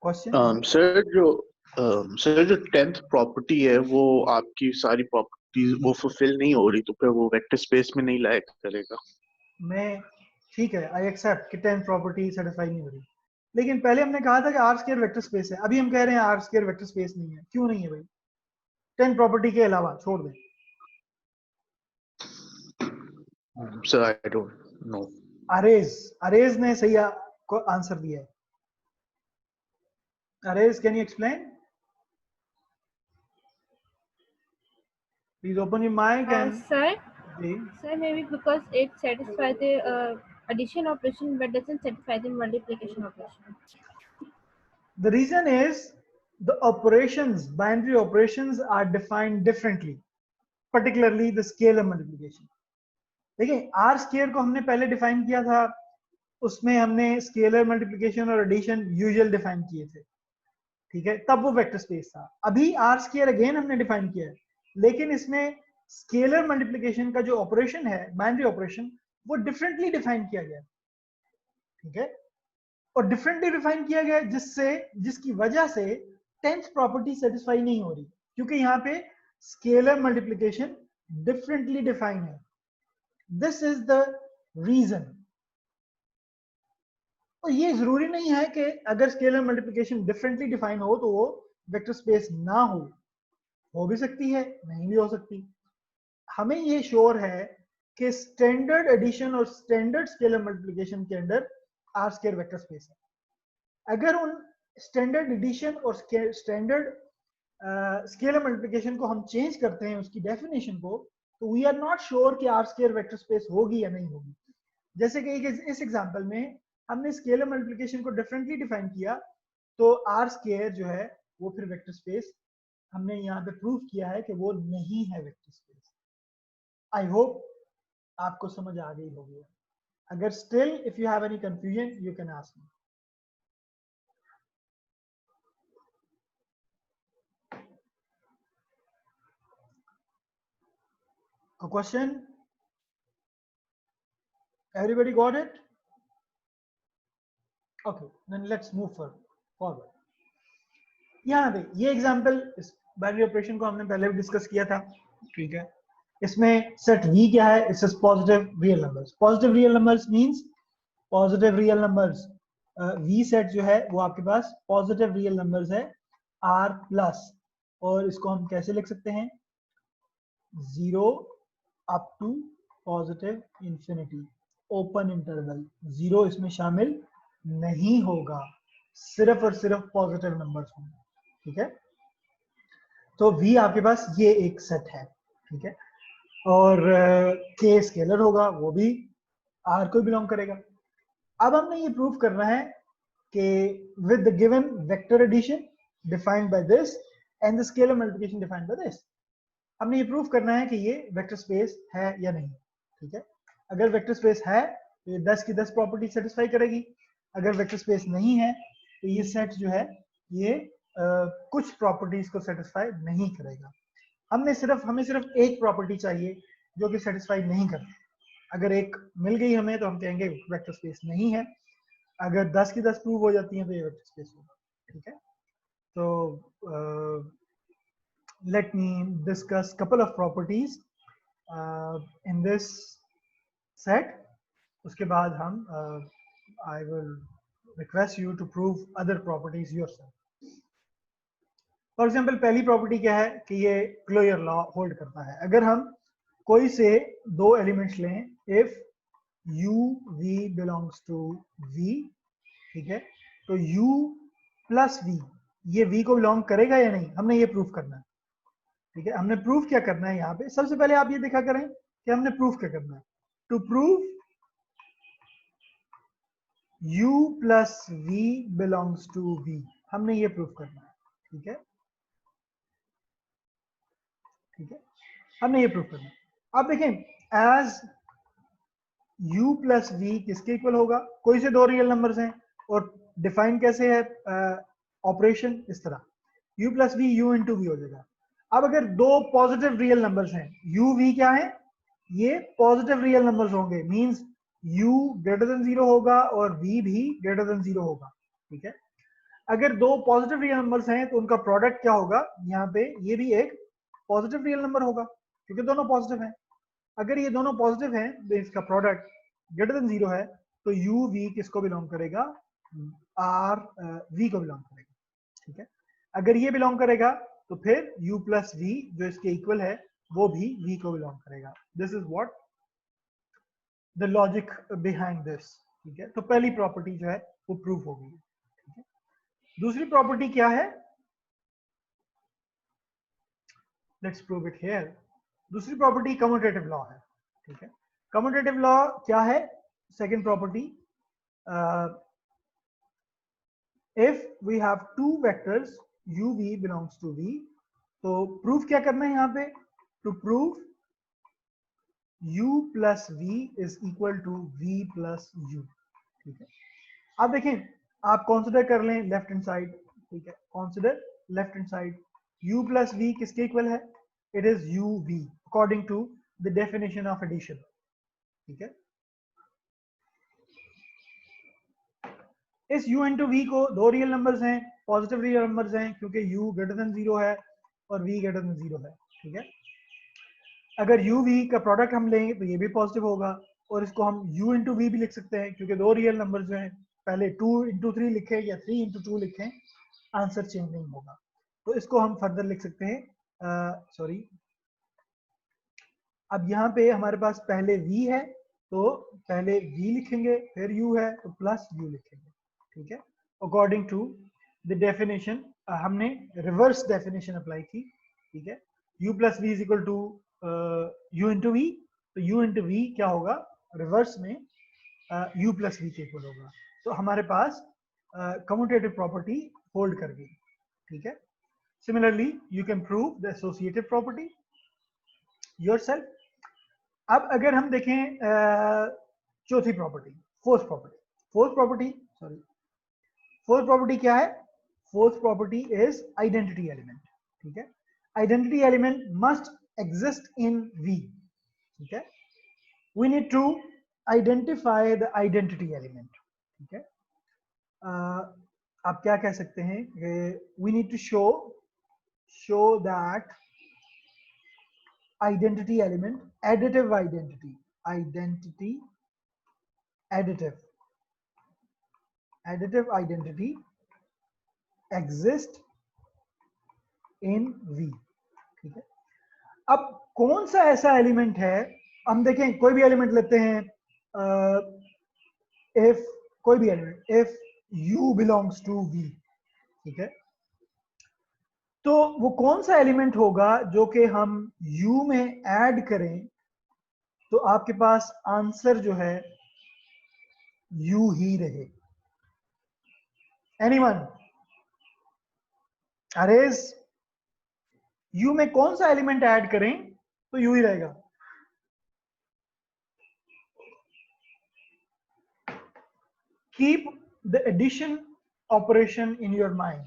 question. Sir जो 10th प्रॉपर्टी है वो आपकी सारी प्रॉपर्टीज वो फुलफिल नहीं हो रही, तो फिर वो वेक्टर स्पेस में नहीं लायक करेगा। मैं ठीक है, आई एक्सेप्ट कि 10th प्रॉपर्टी सेटिस्फाई नहीं हो रही, लेकिन पहले हमने कहा था कि R स्क्वायर वेक्टर स्पेस है, अभी हम कह रहे हैं R स्क्वायर वेक्टर स्पेस नहीं है। क्यों नहीं है भाई? 10 प्रॉपर्टी के अलावा छोड़ दें। Sir I don't know. Arrays ने सही आंसर दिया है। Arrays, can you explain? Please open your mic and Sir, maybe because it satisfies the addition operation but doesn't satisfy the multiplication operation. The reason is the operations, binary operations are defined differently, particularly the scalar multiplication. देखिए, R square को हमने पहले define किया था, उसमें हमने scalar multiplication और addition usual define किए थे, ठीक है, तब वो वेक्टर स्पेस था। अभी R स्क्वायर अगेन हमने डिफाइन किया है, लेकिन इसमें स्केलर मल्टीप्लिकेशन का जो ऑपरेशन है, बाइनरी ऑपरेशन, वो डिफरेंटली डिफाइन किया गया, ठीक है, और डिफरेंटली डिफाइन किया गया जिसकी वजह से 10th प्रॉपर्टी सेटिस्फाई नहीं हो रही, क्योंकि यहाँ पे स्केलर मल्टीप्लिकेशन डिफरेंटली डिफाइन है। This is the reason. और ये जरूरी नहीं है कि अगर स्केलर मल्टीप्लिकेशन डिफरेंटली डिफाइन हो तो वो वेक्टर स्पेस ना हो भी सकती है, नहीं भी हो सकती। हमें ये श्योर है कि स्टैंडर्ड एडिशन और स्टैंडर्ड स्केलर मल्टीप्लिकेशन के अंदर R स्क्वायर वेक्टर स्पेस है। अगर उन स्टैंडर्ड एडिशन और स्टैंडर्ड स्केलर मल्टीप्लिकेशन को हम चेंज करते हैं, उसकी डेफिनेशन को, तो वी आर नॉट श्योर कि R स्क्वायर वेक्टर स्पेस होगी या नहीं होगी। जैसे कि इस एग्जांपल में हमने स्केलर मल्टीप्लिकेशन को डिफरेंटली डिफाइन किया, तो R स्क्वायर जो है वो फिर वेक्टर स्पेस हमने यहाँ पे प्रूव किया है कि वो नहीं है वेक्टर स्पेस। आई होप आपको समझ आ गई होगी। अगर still if you have any confusion you can ask me. A question? Everybody got it? Okay, then let's move forward. यहाँ पे ये एग्जांपल, इस बाइनरी ऑपरेशन को हमने पहले भी डिस्कस किया था, ठीक है। इसमें सेट V क्या है? It's positive real numbers. Positive real numbers means positive real numbers. V set जो है वो आपके पास पॉजिटिव रियल नंबर्स है R प्लस, और इसको हम कैसे लिख सकते हैं? 0 up to positive infinity, open interval, 0 इसमें शामिल नहीं होगा। सिर्फ और सिर्फ पॉजिटिव नंबर्स होंगे, ठीक है। तो V आपके पास ये एक सेट है, ठीक है, और K स्केलर होगा, वो भी R को बिलोंग करेगा। अब हमने ये प्रूव करना है कि with the given vector addition defined by this and the scalar multiplication defined by this, हमने ये प्रूव करना है कि ये वेक्टर स्पेस है या नहीं, ठीक है। अगर वेक्टर स्पेस है तो ये 10 की 10 प्रॉपर्टी सेटिस्फाई करेगी, अगर वेक्टर स्पेस नहीं है तो ये सेट जो है ये कुछ प्रॉपर्टीज को सेटिस्फाई नहीं करेगा। हमें सिर्फ एक प्रॉपर्टी चाहिए जो कि सेटिस्फाई नहीं करती। अगर एक मिल गई हमें तो हम कहेंगे वेक्टर स्पेस नहीं है, अगर 10 की 10 प्रूव हो जाती है तो ये वेक्टर स्पेस होगा, ठीक है। तो let me discuss couple of properties in this set. उसके बाद हम I will request you to prove other properties yourself. For example, पहली प्रॉपर्टी क्या है कि ये क्लोजर लॉ होल्ड करता है। अगर हम कोई से दो एलिमेंट्स लें, if u v belongs to v, ठीक है, तो u प्लस v ये v को बिलोंग करेगा या नहीं, हमने ये प्रूफ करना है, ठीक है। हमने प्रूफ क्या करना है यहाँ पे, सबसे पहले आप ये देखा करें कि हमने प्रूफ क्या करना है। To prove u plus v belongs to v, हमने ये प्रूफ करना है, ठीक है, ठीक है, हमने ये प्रूफ करना है। अब देखें, एज u प्लस v किसके इक्वल होगा, कोई से दो रियल नंबर्स हैं और डिफाइन कैसे है ऑपरेशन, इस तरह u plus v u into v हो जाएगा। अब अगर दो पॉजिटिव रियल नंबर्स हैं, u v क्या है, ये पॉजिटिव रियल नंबर्स होंगे, मींस u ग्रेटर देन 0 होगा और v भी ग्रेटर देन 0 होगा, ठीक है। अगर दो पॉजिटिव रियल नंबर्स हैं तो उनका प्रोडक्ट क्या होगा, यहाँ पे ये भी एक पॉजिटिव रियल नंबर होगा क्योंकि दोनों पॉजिटिव हैं। अगर ये दोनों पॉजिटिव हैं तो इसका प्रोडक्ट ग्रेटर देन 0 है, तो u v किसको बिलोंग करेगा, r v को बिलोंग करेगा, ठीक है। अगर ये बिलोंग करेगा तो फिर u प्लस v जो इसके इक्वल है वो भी v को बिलोंग करेगा। This is what the logic behind this, ठीक है। तो पहली प्रॉपर्टी जो है वो प्रूफ हो गई, ठीक है। दूसरी प्रॉपर्टी क्या है, लेट्स प्रूव इट हियर। दूसरी प्रॉपर्टी कम्यूटेटिव लॉ है, ठीक है। कम्यूटेटिव लॉ क्या है, second property, if we have two vectors u v belongs to v, तो प्रूफ क्या करना है यहाँ पे, to prove u plus v is equal to v plus u, ठीक है। आप देखें, आप कंसिडर कर लें लेफ्ट हैंड साइड, ठीक है, consider left hand side, u plus v किसके इक्वल है, it is u v according to the definition of addition, ठीक है। इस u इंटू v को दो रियल नंबर्स हैं, पॉजिटिव रियल नंबर्स हैं क्योंकि u ग्रेटर देन 0 है और v ग्रेटर देन 0 है, ठीक है। अगर u v का प्रोडक्ट हम लेंगे तो ये भी पॉजिटिव होगा और इसको हम u इंटू v भी लिख सकते हैं क्योंकि दो रियल नंबर्स जो हैं, पहले 2 इंटू 3 लिखें या 3 इंटू 2 लिखें, आंसर चेंज नहीं होगा। तो इसको हम फर्दर लिख सकते हैं, सॉरी, अब यहाँ पे हमारे पास पहले v है तो पहले v लिखेंगे, फिर u है तो प्लस u लिखेंगे, ठीक है। अकॉर्डिंग टू द डेफिनेशन, हमने रिवर्स डेफिनेशन अप्लाई की, ठीक है। u plus v is equal to u into v, तो u इंटू v क्या होगा, रिवर्स में u प्लस v के इक्वल होगा। तो हमारे पास कम्यूटेटिव प्रॉपर्टी होल्ड कर गई, ठीक है। Similarly you can prove the associative property yourself. अब अगर हम देखें चौथी प्रॉपर्टी, फोर्थ प्रॉपर्टी क्या है, fourth property is identity element, ठीक है। Identity element must exist in V, ठीक है। We need to identify the identity element, ठीक है। आप क्या कह सकते हैं, we need to show that identity element, additive identity exist in V, ठीक है। अब कौन सा ऐसा एलिमेंट है, हम देखें कोई भी एलिमेंट लेते हैं, if कोई भी element, if u belongs to v, ठीक है। तो वो कौन सा एलिमेंट होगा जो कि हम u में ऐड करें तो आपके पास आंसर जो है u ही रहे? एनीवन? अरेज, u में कौन सा एलिमेंट ऐड करें तो u ही रहेगा? Keep the addition operation in your mind.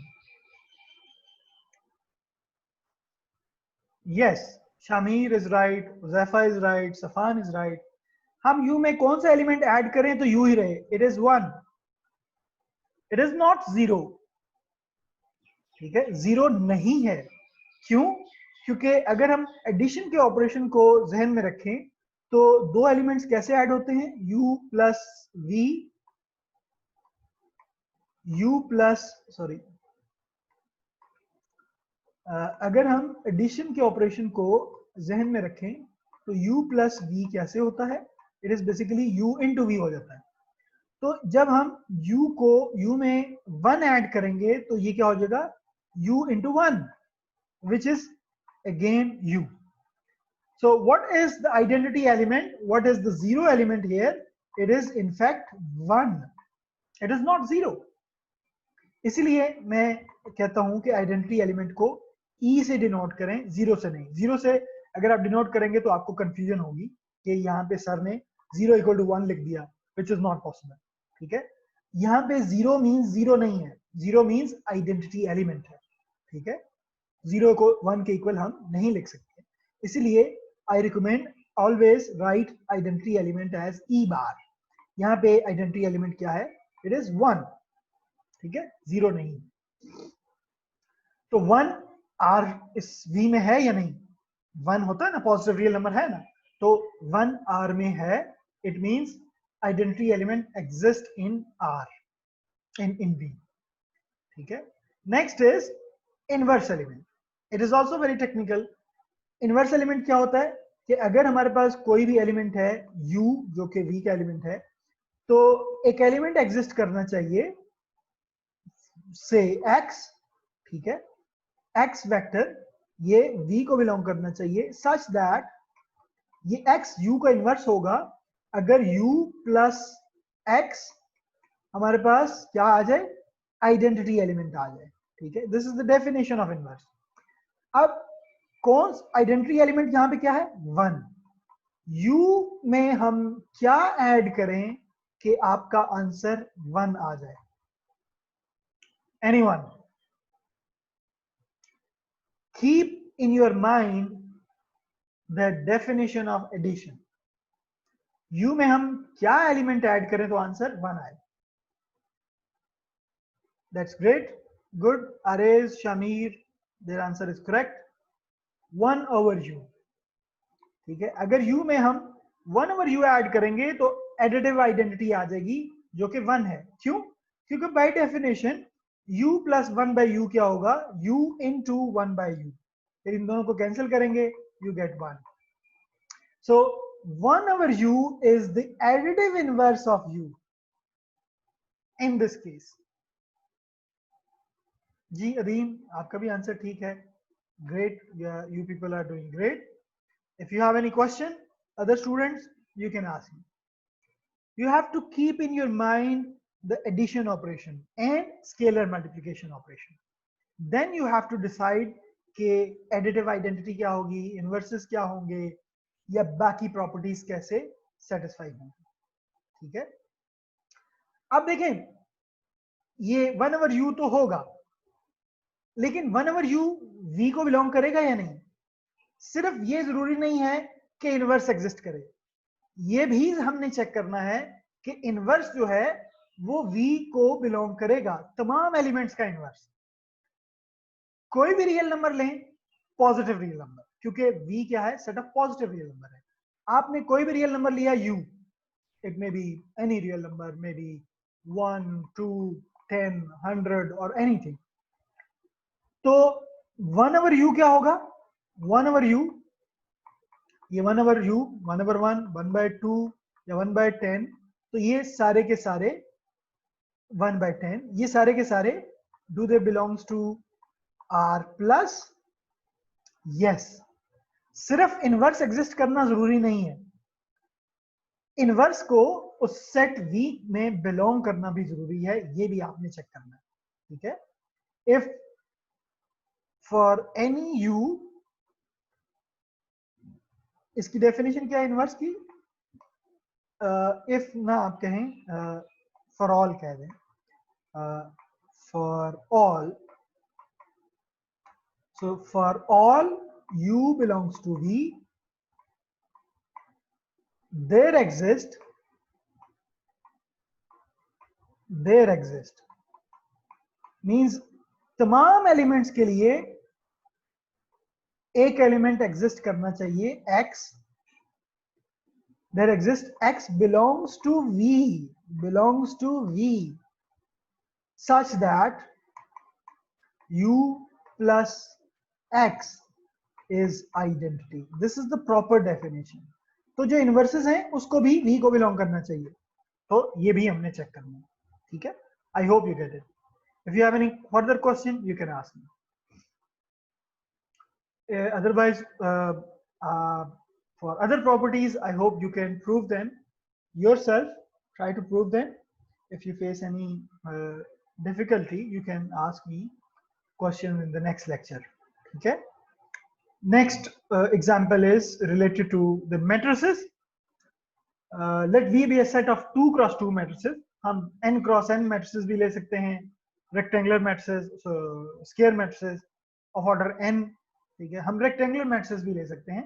Yes, Shamir is right, Uzaifa is right, Safan is right. हम u में कौन सा एलिमेंट ऐड करें तो u ही रहे? It is 1. It is not 0. ठीक है, 0 नहीं है। क्यों? क्योंकि अगर हम एडिशन के ऑपरेशन को जहन में रखें तो दो एलिमेंट्स कैसे ऐड होते हैं? u plus v, u plus sorry अगर हम एडिशन के ऑपरेशन को जहन में रखें तो u प्लस v कैसे होता है? It is basically u into v हो जाता है। तो जब हम u को u में 1 ऐड करेंगे तो ये क्या हो जाएगा? u into 1, which is again u. So what is the identity element? What is the zero element here? It is in fact 1. It is not 0. इसीलिए मैं कहता हूं कि आइडेंटिटी एलिमेंट को e से डिनोट करें, 0 से नहीं। 0 से अगर आप डिनोट करेंगे तो आपको कंफ्यूजन होगी कि यहाँ पे सर ने 0 इक्वल टू 1 लिख दिया, विच इज नॉट पॉसिबल। ठीक है, यहाँ पे 0 मीन्स 0 नहीं है, 0 मीन्स आइडेंटिटी एलिमेंट है। ठीक है, 0 को 1 के इक्वल हम नहीं लिख सकते, इसलिए I recommend always write identity element as E bar. यहाँ पे आइडेंटिटी एलिमेंट क्या है? It is 1। ठीक है, 0 नहीं। तो 1 R इस V में है या नहीं? 1 होता है ना, पॉजिटिव रियल नंबर है ना, तो 1 R में है। It means identity element exist in R, in V। ठीक है, next is inverse element. It is also very technical. Inverse element क्या होता है कि अगर हमारे पास कोई भी एलिमेंट है U जो कि V का एलिमेंट है, तो एक एलिमेंट एग्जिस्ट करना चाहिए से x, ठीक है, x वेक्टर ये v को बिलोंग करना चाहिए सच दैट ये x u का इन्वर्स होगा अगर u प्लस x हमारे पास क्या आ जाए? आइडेंटिटी एलिमेंट आ जाए। ठीक है, this is the definition of inverse. अब कौन आइडेंटिटी एलिमेंट यहां पे क्या है? 1। u में हम क्या ऐड करें कि आपका आंसर 1 आ जाए? Anyone? Keep in your mind the definition of addition. U में हम क्या एलिमेंट ऐड करें तो आंसर 1 आए? That's great. Good. Arez, Shamir, their answer is correct. 1 over u. ठीक है, अगर u में हम 1 over u ऐड करेंगे तो एडिटिव आइडेंटिटी आ जाएगी जो कि 1 है। क्यों? क्योंकि by definition u plus 1 by u क्या होगा? u into 1 by u। फिर इन दोनों को कैंसिल करेंगे, you get 1. So 1 over u is the additive inverse of u in this case. जी अदीम, आपका भी आंसर ठीक है। Great, yeah, you people are doing great. If you have any question, other students, you can ask me. You have to keep in your mind the addition operation and scalar multiplication operation. Then you have to decide कि additive identity क्या होगी, inverses क्या होंगे, या बाकी properties कैसे satisfy होंगी। ठीक है, अब देखें ये 1 over u तो होगा, लेकिन 1 over u v को बिलोंग करेगा या नहीं? सिर्फ ये जरूरी नहीं है कि इनवर्स एग्जिस्ट करे, ये भी हमने चेक करना है कि इनवर्स जो है वो v को बिलोंग करेगा, तमाम एलिमेंट्स का इनवर्स। कोई भी रियल नंबर लें, पॉजिटिव रियल नंबर, क्योंकि v क्या है? Set of positive real number है। आपने कोई भी रियल नंबर लिया u, it may be any real number, may be 1, 2, 10, 100 और एनीथिंग, तो 1 over u क्या होगा? 1 over u, ये 1 over u, 1 over 1, 1 by 2 या 1 by 10, तो ये सारे के सारे 1/10, ये सारे के सारे do they belongs to R plus? Yes. सिर्फ इनवर्स एग्जिस्ट करना जरूरी नहीं है, इनवर्स को उस सेट V में बिलोंग करना भी जरूरी है, ये भी आपने चेक करना है, ठीक है। इफ फॉर एनी U, इसकी डेफिनेशन क्या है इनवर्स की? इफ ना आप कहें फॉर ऑल कह दें, for all, so for all U belongs to V, there exist means तमाम एलिमेंट्स के लिए एक एलिमेंट एग्जिस्ट करना चाहिए X, there exists X belongs to V such that U plus X is identity. This is the proper definition. तो जो inverses हैं उसको भी V को बिलोंग करना चाहिए, तो ये भी हमने चेक करना है, ठीक है। I hope you get it. If you have any further question, you can ask me. Otherwise, for other properties, I hope you can prove them yourself. Try to prove them. If you face any difficulty, you can ask me questions in the next lecture. Okay. Next example is related to the matrices. Let V be a set of 2 cross 2 matrices. हम n cross n matrices भी ले सकते हैं, rectangular matrices, square matrices of order n, ठीक है। हम rectangular matrices भी ले सकते हैं,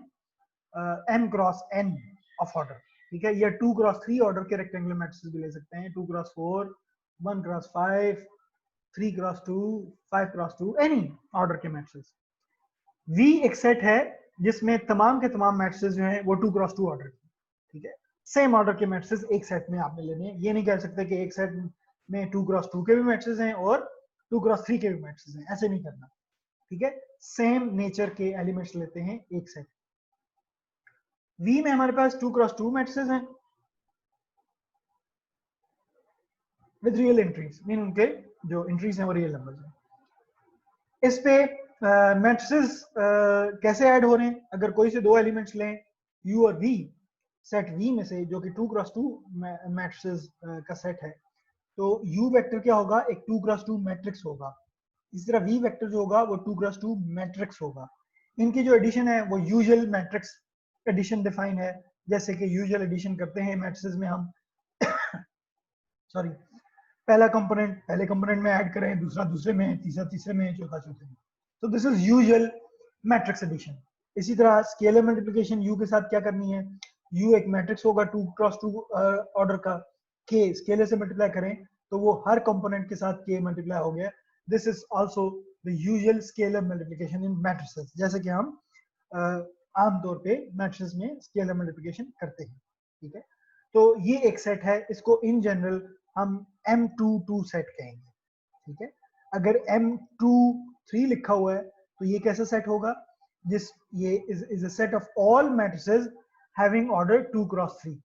m cross n of order, ठीक है। या 2 cross 3 order के rectangular matrices भी ले सकते हैं, 2 cross 4, 1 cross 5, 3 cross 2, 5 cross 2, any order के matrices। V एक सेट है जिसमें तमाम के तमाम मैट्रिसेस जो हैं वो 2 क्रॉस 2 ऑर्डर के, ठीक है। सेम ऑर्डर के मैट्रिसेस एक सेट में आपने लेने हैं, ये नहीं कह सकते कि एक सेट में 2 क्रॉस 2 के भी मैट्रिसेस हैं और 2 क्रॉस 3 के भी मैट्रिसेस हैं, ऐसे नहीं करना, ठीक है। सेम नेचर के एलिमेंट्स लेते हैं एक सेट। V में हमारे पास 2 क्रॉस 2 मैट्रिसेस हैं विद रियल एंट्रीज, मीन उनके जो एंट्रीज हैं वो रियल नंबर्स हैं। इस पे मैट्रिसेस कैसे ऐड हो रहे हैं? अगर कोई से दो एलिमेंट्स लें U और V, सेट V में से जो कि 2 क्रॉस 2 मैट्रिसेस का सेट है, तो U वेक्टर क्या होगा? एक 2 क्रॉस 2 मैट्रिक्स होगा। इसी तरह V वेक्टर जो होगा वो 2 क्रॉस 2 मैट्रिक्स होगा। इनकी जो एडिशन है वो यूजुअल मैट्रिक्स एडिशन डिफाइन है, जैसे कि यूजुअल एडिशन करते हैं मैट्रिसेस में हम सॉरी, पहला कंपोनेंट पहले कंपोनेंट में ऐड करें, दूसरा दूसरे में, तीसरा तीसरे में, चौथा चौथे में। तो this is usual matrix addition. इसी तरह स्केलर मल्टीप्लिकेशन U के साथ क्या करनी है? U एक मैट्रिक्स होगा 2 क्रॉस 2 ऑर्डर का, K स्केलर से मल्टीप्लाई करें तो वो हर कंपोनेंट के साथ K मल्टीप्लाई हो गया। This is also the usual scalar multiplication in matrices, जैसे कि हम आमतौर पे मैट्रिसेस में स्केलर मल्टीप्लिकेशन करते हैं, ठीक है। तो ये एक सेट है, इसको इन जनरल हम M22 सेट कहेंगे, ठीक है। अगर M23 लिखा हुआ है तो ये कैसा सेट होगा? ये is a set of all matrices having order 2 cross 3,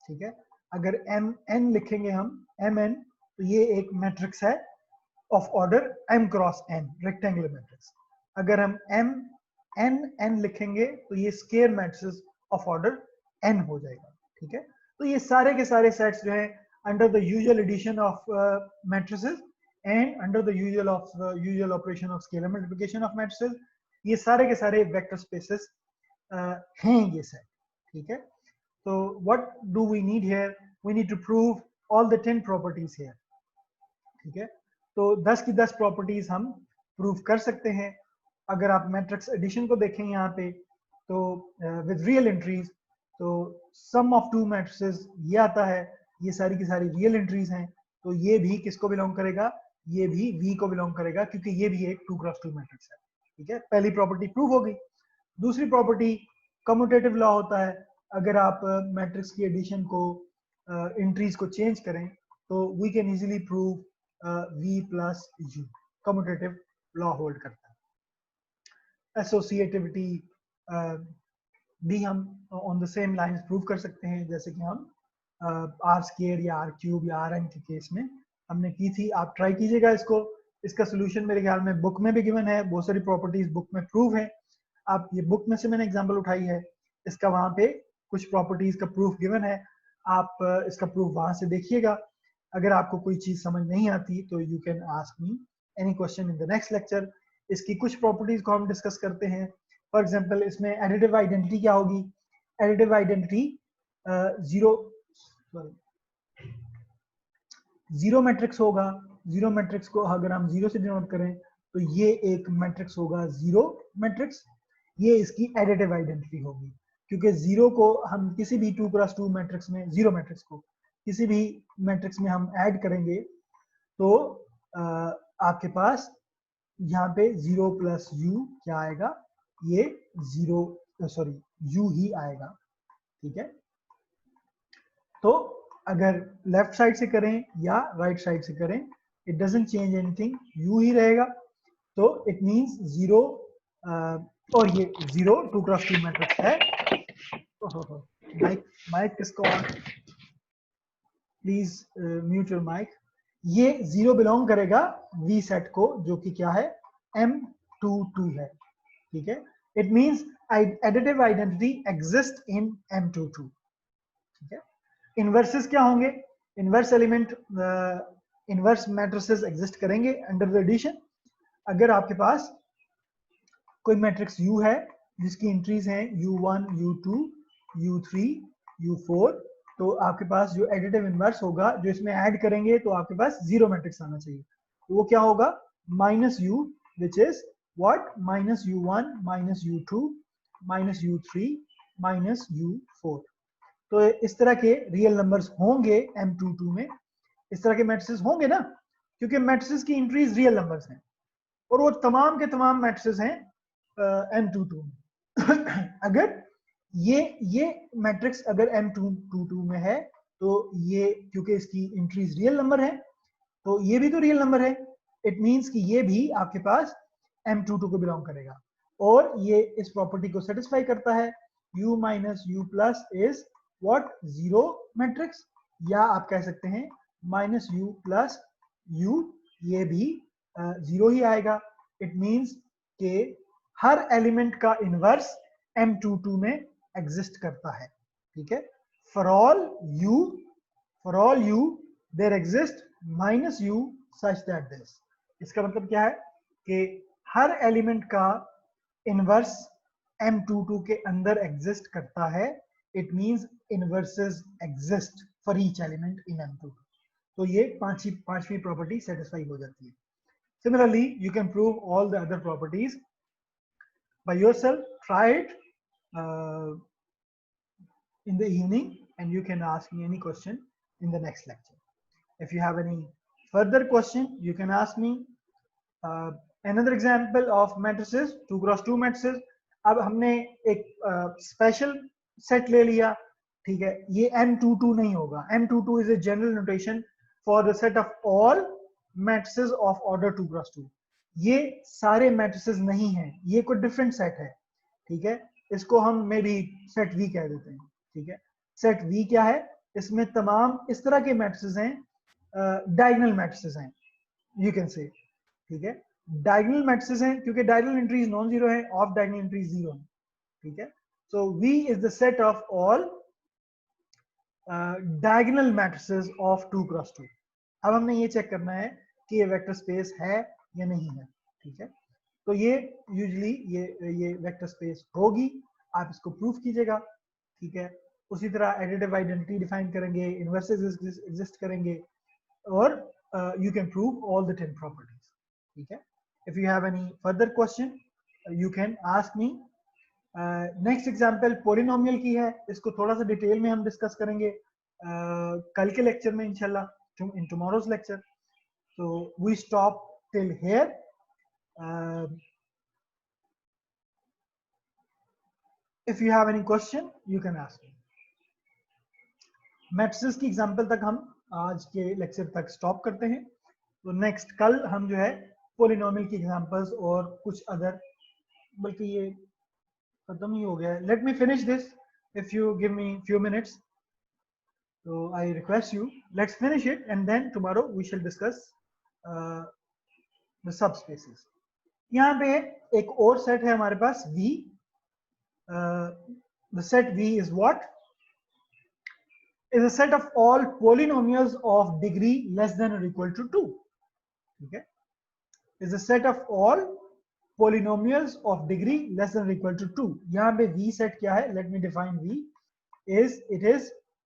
ठीक है। अगर Mn लिखेंगे हम Mn, तो ये एक मैट्रिक्स है of order m cross n, rectangular matrix. अगर हम Mn लिखेंगे तो ये square matrix of order n हो जाएगा, ठीक है। तो ये सारे के सारे सेट्स जो हैं under the usual addition of matrices and under the usual operation of scalar multiplication of matrices, ये सारे के सारे वेक्टर स्पेसेस हैं ये सेट, ठीक है। तो what do we need here? We need to prove all the 10 properties here, ठीक है। तो 10 की 10 प्रॉपर्टीज हम प्रूव कर सकते हैं। अगर आप मैट्रिक्स एडिशन को देखें यहाँ पे, तो विद रियल एंट्रीज, तो सम ऑफ 2 मैट्रिसेस ये आता है, ये सारी की सारी रियल एंट्रीज हैं, तो ये भी किसको बिलोंग करेगा? ये भी V को बिलोंग करेगा, क्योंकि ये भी एक 2 क्रॉस 2 मैट्रिक्स है, ठीक है। पहली प्रॉपर्टी प्रूव हो गई। दूसरी प्रॉपर्टी कम्यूटेटिव लॉ होता है। अगर आप मैट्रिक्स की एडिशन को एंट्रीज को चेंज करें तो we can easily prove V plus U, commutative law hold करता है। एसोसिएटिविटी भी हम on the same lines prove कर सकते हैं, जैसे कि हम R स्क्वायर या R क्यूब या Rn के केस में हमने की थी, आप ट्राई कीजिएगा इसको। इसका सोल्यूशन मेरे ख्याल में बुक में भी गिवन है, बहुत सारी प्रॉपर्टीज बुक में प्रूव है। आप ये बुक में से मैंने एग्जांपल उठाई है, इसका वहां पे कुछ प्रॉपर्टीज का प्रूफ गिवन है, आप इसका प्रूफ वहां से देखिएगा। अगर आपको कोई चीज समझ नहीं आती तो you can ask me any question in the next lecture. इसकी कुछ प्रॉपर्टीज को हम डिस्कस करते हैं। फॉर एग्जांपल इसमें एडिटिव आइडेंटिटी क्या होगी? एडिटिव आइडेंटिटी जीरो मैट्रिक्स होगा। जीरो मैट्रिक्स को अगर हम जीरो से डिनोट करें तो ये एक मैट्रिक्स होगा जीरो मैट्रिक्स, ये इसकी एडिटिव आइडेंटिटी होगी। क्योंकि जीरो को हम किसी भी 2x2 मैट्रिक्स में, जीरो मैट्रिक्स को किसी भी मैट्रिक्स में हम ऐड करेंगे तो आपके पास यहाँ पे 0 प्लस यू क्या आएगा? ये यू ही आएगा। ठीक है, तो अगर लेफ्ट साइड से करें या राइट साइड से करें, it doesn't change anything, U ही रहेगा। तो इट मींस जीरो, और ये 0 2x2 मैट्रिक्स है। माइक किसको on? Please mute your mic. ये 0 बिलोंग करेगा वी सेट को, जो कि क्या है? M22 है। ठीक है, it means additive identity exist in M22। ठीक है, इनवर्सेस क्या होंगे? Inverse element, inverse matrices exist करेंगे अंडर द एडिशन। अगर आपके पास कोई मैट्रिक्स U है जिसकी एंट्रीज हैं U1, U2, U3, U4, तो आपके पास जो एडिटिव इनवर्स होगा, जो इसमें ऐड करेंगे तो आपके पास जीरो मैट्रिक्स आना चाहिए। तो वो क्या होगा? Minus U, which is what? Minus U1, minus U2, minus U3, minus U4। तो इस तरह के रियल नंबर्स होंगे M22 में, इस तरह के मैट्रिसेस होंगे ना, क्योंकि मैट्रिसेस की एंट्रीज रियल नंबर्स हैं और वो तमाम के तमाम मैट्रिसेस हैं M22 में। अगर ये मैट्रिक्स अगर M22 में है तो ये, क्योंकि इसकी एंट्रीज रियल नंबर है, तो ये भी तो रियल नंबर है। इट मींस कि ये भी आपके पास M22 को बिलोंग करेगा और ये इस प्रॉपर्टी को सेटिस्फाई करता है। U minus U plus is what? Zero matrix, या आप कह सकते हैं माइनस U प्लस U, ये भी जीरो ही आएगा। इट मींस के हर एलिमेंट का इनवर्स M22 में एग्जिस्ट करता है। ठीक है, for all U there exist minus U such that this. इसका मतलब क्या है कि हर एलिमेंट का इनवर्स M22 के अंदर एग्जिस्ट करता है। It means inverses exist for each element in M22। तो ये पांचवी प्रॉपर्टी सेटिस्फाई हो जाती है। Similarly, you can prove all the other properties by yourself. Try it in the evening and you can ask me any question in the next lecture. If you have any further question, you can ask me. Another example of matrices, 2x2 matrices. अब हमने एक special set ले लिया, ठीक है, ये M22 नहीं होगा। M22 is a general notation for the set of all matrices of order 2x2। ये सारे matrices नहीं हैं, ये कोई डिफरेंट सेट है। ठीक है, इसको हम मे भी सेट V कह देते हैं। ठीक है, सेट V क्या है? इसमें तमाम इस तरह के matrices हैं, डायगोनल matrices हैं, यू कैन से। ठीक है, डायगोनल मैट्रिसेस हैं क्योंकि डायगोनल एंट्रीज नॉन जीरो है, ऑफ डायगोनल एंट्रीज जीरो है। ठीक है, सो V is the set of all diagonal matrices of 2x2। अब हमने ये चेक करना है कि ये वेक्टर स्पेस है या नहीं है। ठीक है, तो ये यूजुअली ये वेक्टर स्पेस होगी, आप इसको प्रूफ कीजिएगा। ठीक है, उसी तरह एडिटिव आइडेंटिटी डिफाइन करेंगे, इनवर्सेस एग्जिस्ट करेंगे और you can prove all the 10 properties. ठीक है, if you have any further question you can ask me. Next example polynomial की है, इसको थोड़ा सा डिटेल में हम डिस्कस करेंगे कल के लेक्चर में इंशाल्लाह, in tomorrow's lecture. So we stop till here. If you have any question you can ask me. Matrices की एग्जांपल तक हम आज के लेक्चर तक स्टॉप करते हैं। तो नेक्स्ट कल हम जो है पॉलिनोमियल की एग्जांपल्स और कुछ अदर, बल्कि ये खत्म ही हो गया है। Let me finish this if you give me few minutes. So I request you, let's finish it and then tomorrow we shall discuss the subspaces. यहाँ पे एक और सेट है हमारे पास V. The set V is what? Is a set of all polynomials of degree less than or equal to 2. Okay? Is a set of all polynomials of degree less than or equal to 2. यहाँ पे V set क्या है? Let me define V.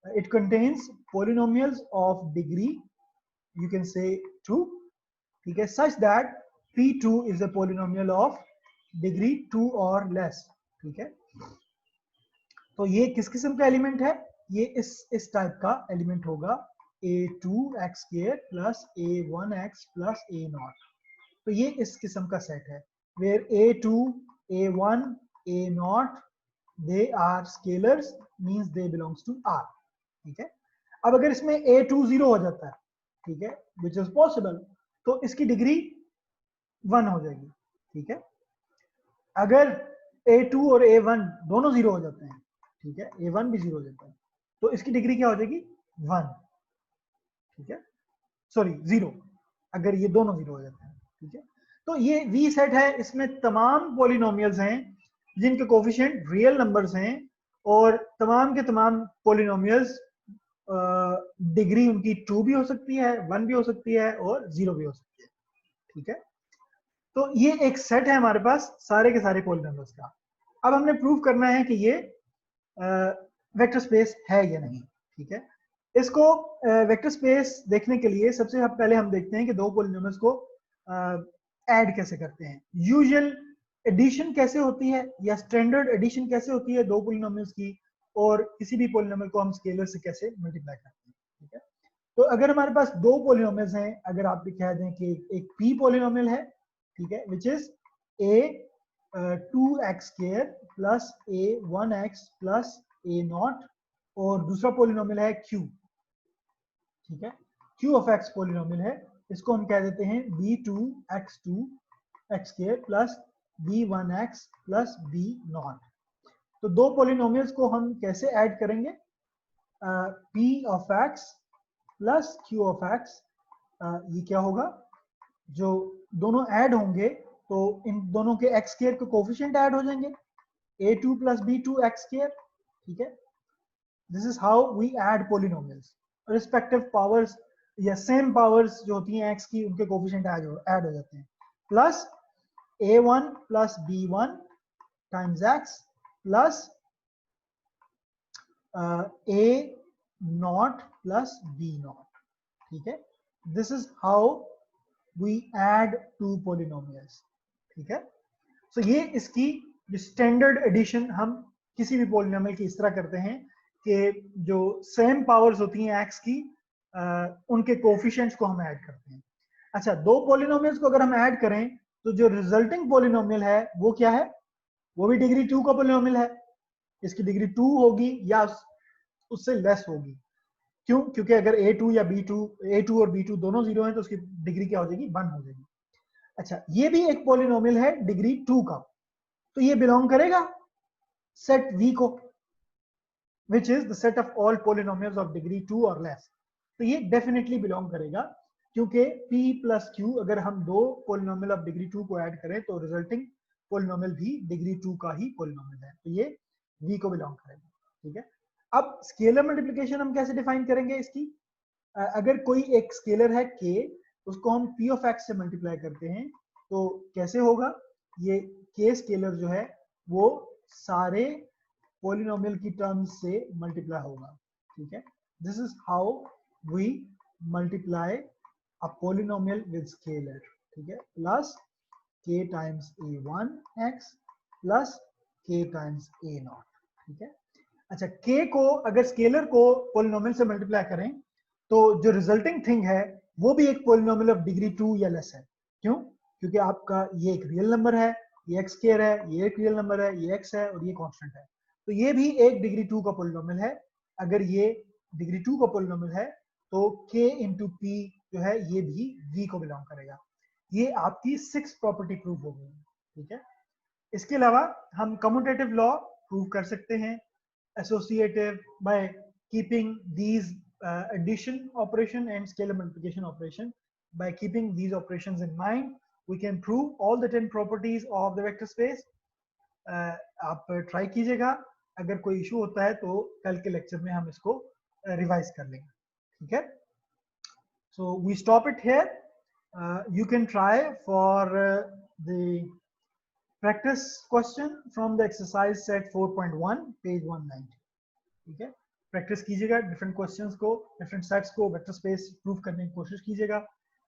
It contains polynomials of degree, you can say 2, okay, such that P2 is a polynomial of degree 2 or less. ठीक है, तो ये किस किस्म का एलिमेंट है? ये इस टाइप का एलिमेंट होगा a2x square plus a1x plus a0. तो ये इस किस्म का सेट है where a2, a1, a0 they are scalars, means they belongs to R. ठीक है, अब अगर इसमें a2 0 हो जाता है, ठीक है, which is possible, तो इसकी डिग्री 1 हो जाएगी. ठीक है, अगर a2 और a1 दोनों 0 हो जाते हैं, ठीक है, a1 भी 0 हो जाता है, तो इसकी डिग्री क्या हो जाएगी? 1. ठीक है, सॉरी 0, अगर ये दोनों 0 हो जाते हैं. ठीक है, तो ये V सेट है, इसमें तमाम पॉलिनोमियल्स हैं जिनके कोफिशिएंट रियल नंबर्स हैं और तमाम के तमाम पॉलिनोमियल्स डिग्री उनकी 2 भी हो सकती है, 1 भी हो सकती है और 0 भी हो सकती है. ठीक है, तो ये एक सेट है हमारे पास सारे के सारे पॉलिनोमियल्स का. अब हमने प्रूव करना है कि ये वेक्टर स्पेस है या नहीं. ठीक है, इसको वेक्टर स्पेस देखने के लिए सबसे पहले हम देखते हैं कि दो पॉलिनोमियल्स को ऐड कैसे करते हैं. यूजुअल एडिशन कैसे होती है या स्टैंडर्ड एडिशन कैसे होती है दो पॉलिनोमियल्स की, और किसी भी पॉलिनोमियल को हम स्केलर से कैसे मल्टीप्लाई करते हैं. ठीक है, तो अगर हमारे पास दो पॉलिनोमियल्स हैं, अगर आप कह दें कि एक p पॉलिनोमियल है, ठीक है, which is a2x square plus a1x plus a0, और दूसरा पॉलिनोमियल है q. ठीक है, q ऑफ x पॉलिनोमियल है, इसको हम कह देते हैं b2x2 x square plus b1x plus b0. तो दो पॉलिनोमियल्स को हम कैसे ऐड करेंगे? p of x plus q of x, ये क्या होगा? जो दोनों ऐड होंगे तो इन दोनों के x स्क्वायर के कोफिशिएंट ऐड हो जाएंगे, a2 plus b2 x square. ठीक है, this is how we add polynomials. Respective powers या सेम पावर्स जो होती हैं x की, उनके कोफिशिएंट ऐड हो जाते हैं. Plus a1 plus b1 times x plus a0 plus b0. ठीक है, this is how we add two polynomials. ठीक है, सो ये इसकी स्टैंडर्ड एडिशन हम किसी भी पॉलिनोमियल की इस तरह करते हैं कि जो सेम पावर्स होती हैं x की, उनके कोफिशिएंट्स को हम ऐड करते हैं. अच्छा, दो पॉलिनोमियल्स को अगर हम ऐड करें तो जो रिजल्टिंग पॉलिनोमियल है वो क्या है? वो भी डिग्री 2 का पॉलिनोमियल है. इसकी डिग्री 2 होगी या उससे लेस होगी. क्यों? क्योंकि अगर a2 या a2 और b2 दोनों 0 हैं तो उसकी डिग्री क्या हो जाएगी? 1 हो जाएगी. अच्छा, ये भी एक पॉलिनोमियल है डिग्री 2 का, तो ये बिलोंग करेगा सेट V को, which is the set of all polynomials of degree 2 or less. तो ये डेफिनेटली बिलोंग करेगा, क्योंकि p प्लस q अगर हम दो पॉलिनोमियल ऑफ डिग्री 2 को ऐड करें तो रिजल्टिंग पॉलिनोमियल भी डिग्री 2 का ही पॉलिनोमियल है, तो ये V को बिलोंग करेगा. ठीक है, अब स्केलर मल्टीप्लिकेशन हम कैसे डिफाइन करेंगे इसकी? अगर कोई एक स्केलर है k, उसको हम p ऑफ x से मल्टीप्लाई करते हैं, तो कैसे होगा? ये k स्केलर जो है वो सारे पॉलिनोमियल की टर्म्स से मल्टीप्लाई होगा. ठीक है, this is how we multiply a polynomial with scalar. ठीक है, plus k times a1x plus k times a0. ठीक है, अच्छा, k को अगर स्केलर को पॉलिनोमियल से मल्टीप्लाई करें तो जो रिजल्टिंग थिंग है वो भी एक पॉलिनोमियल ऑफ डिग्री 2 या लेस है. क्यों? क्योंकि आपका ये एक रियल नंबर है, ये x स्क्वायर है, ये एक रियल नंबर है, ये x है और ये कांस्टेंट है, तो ये भी एक डिग्री 2 का पॉलिनोमियल है. अगर ये डिग्री 2 का पॉलिनोमियल है तो k इंटू p जो है ये भी V को बिलोंग करेगा. ये आपकी 6th प्रॉपर्टी प्रूव हो गई. ठीक है, इसके अलावा हम कम्यूटेटिव लॉ प्रूव कर सकते हैं, associative, by keeping these addition operation and scalar multiplication operation. By keeping these operations in mind, we can prove all the 10 properties of the vector space. आप ट्राई कीजिएगा, अगर कोई इशू होता है तो कल के लेक्चर में हम इसको रिवाइज कर लेंगे, ठीक है? So we stop it here. You can try for the practice question from the exercise set 4.1 page 190, ठीक है? प्रैक्टिस कीजिएगा, डिफरेंट क्वेश्चंस को, डिफरेंट सेट्स को वेक्टर स्पेस प्रूव करने की कोशिश कीजिएगा.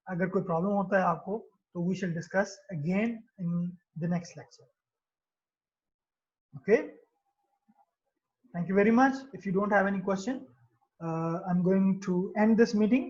अगर कोई प्रॉब्लम होता है आपको तो we shall discuss again in the next lecture. Okay, thank you very much. If you don't have any question, I'm going to end this meeting.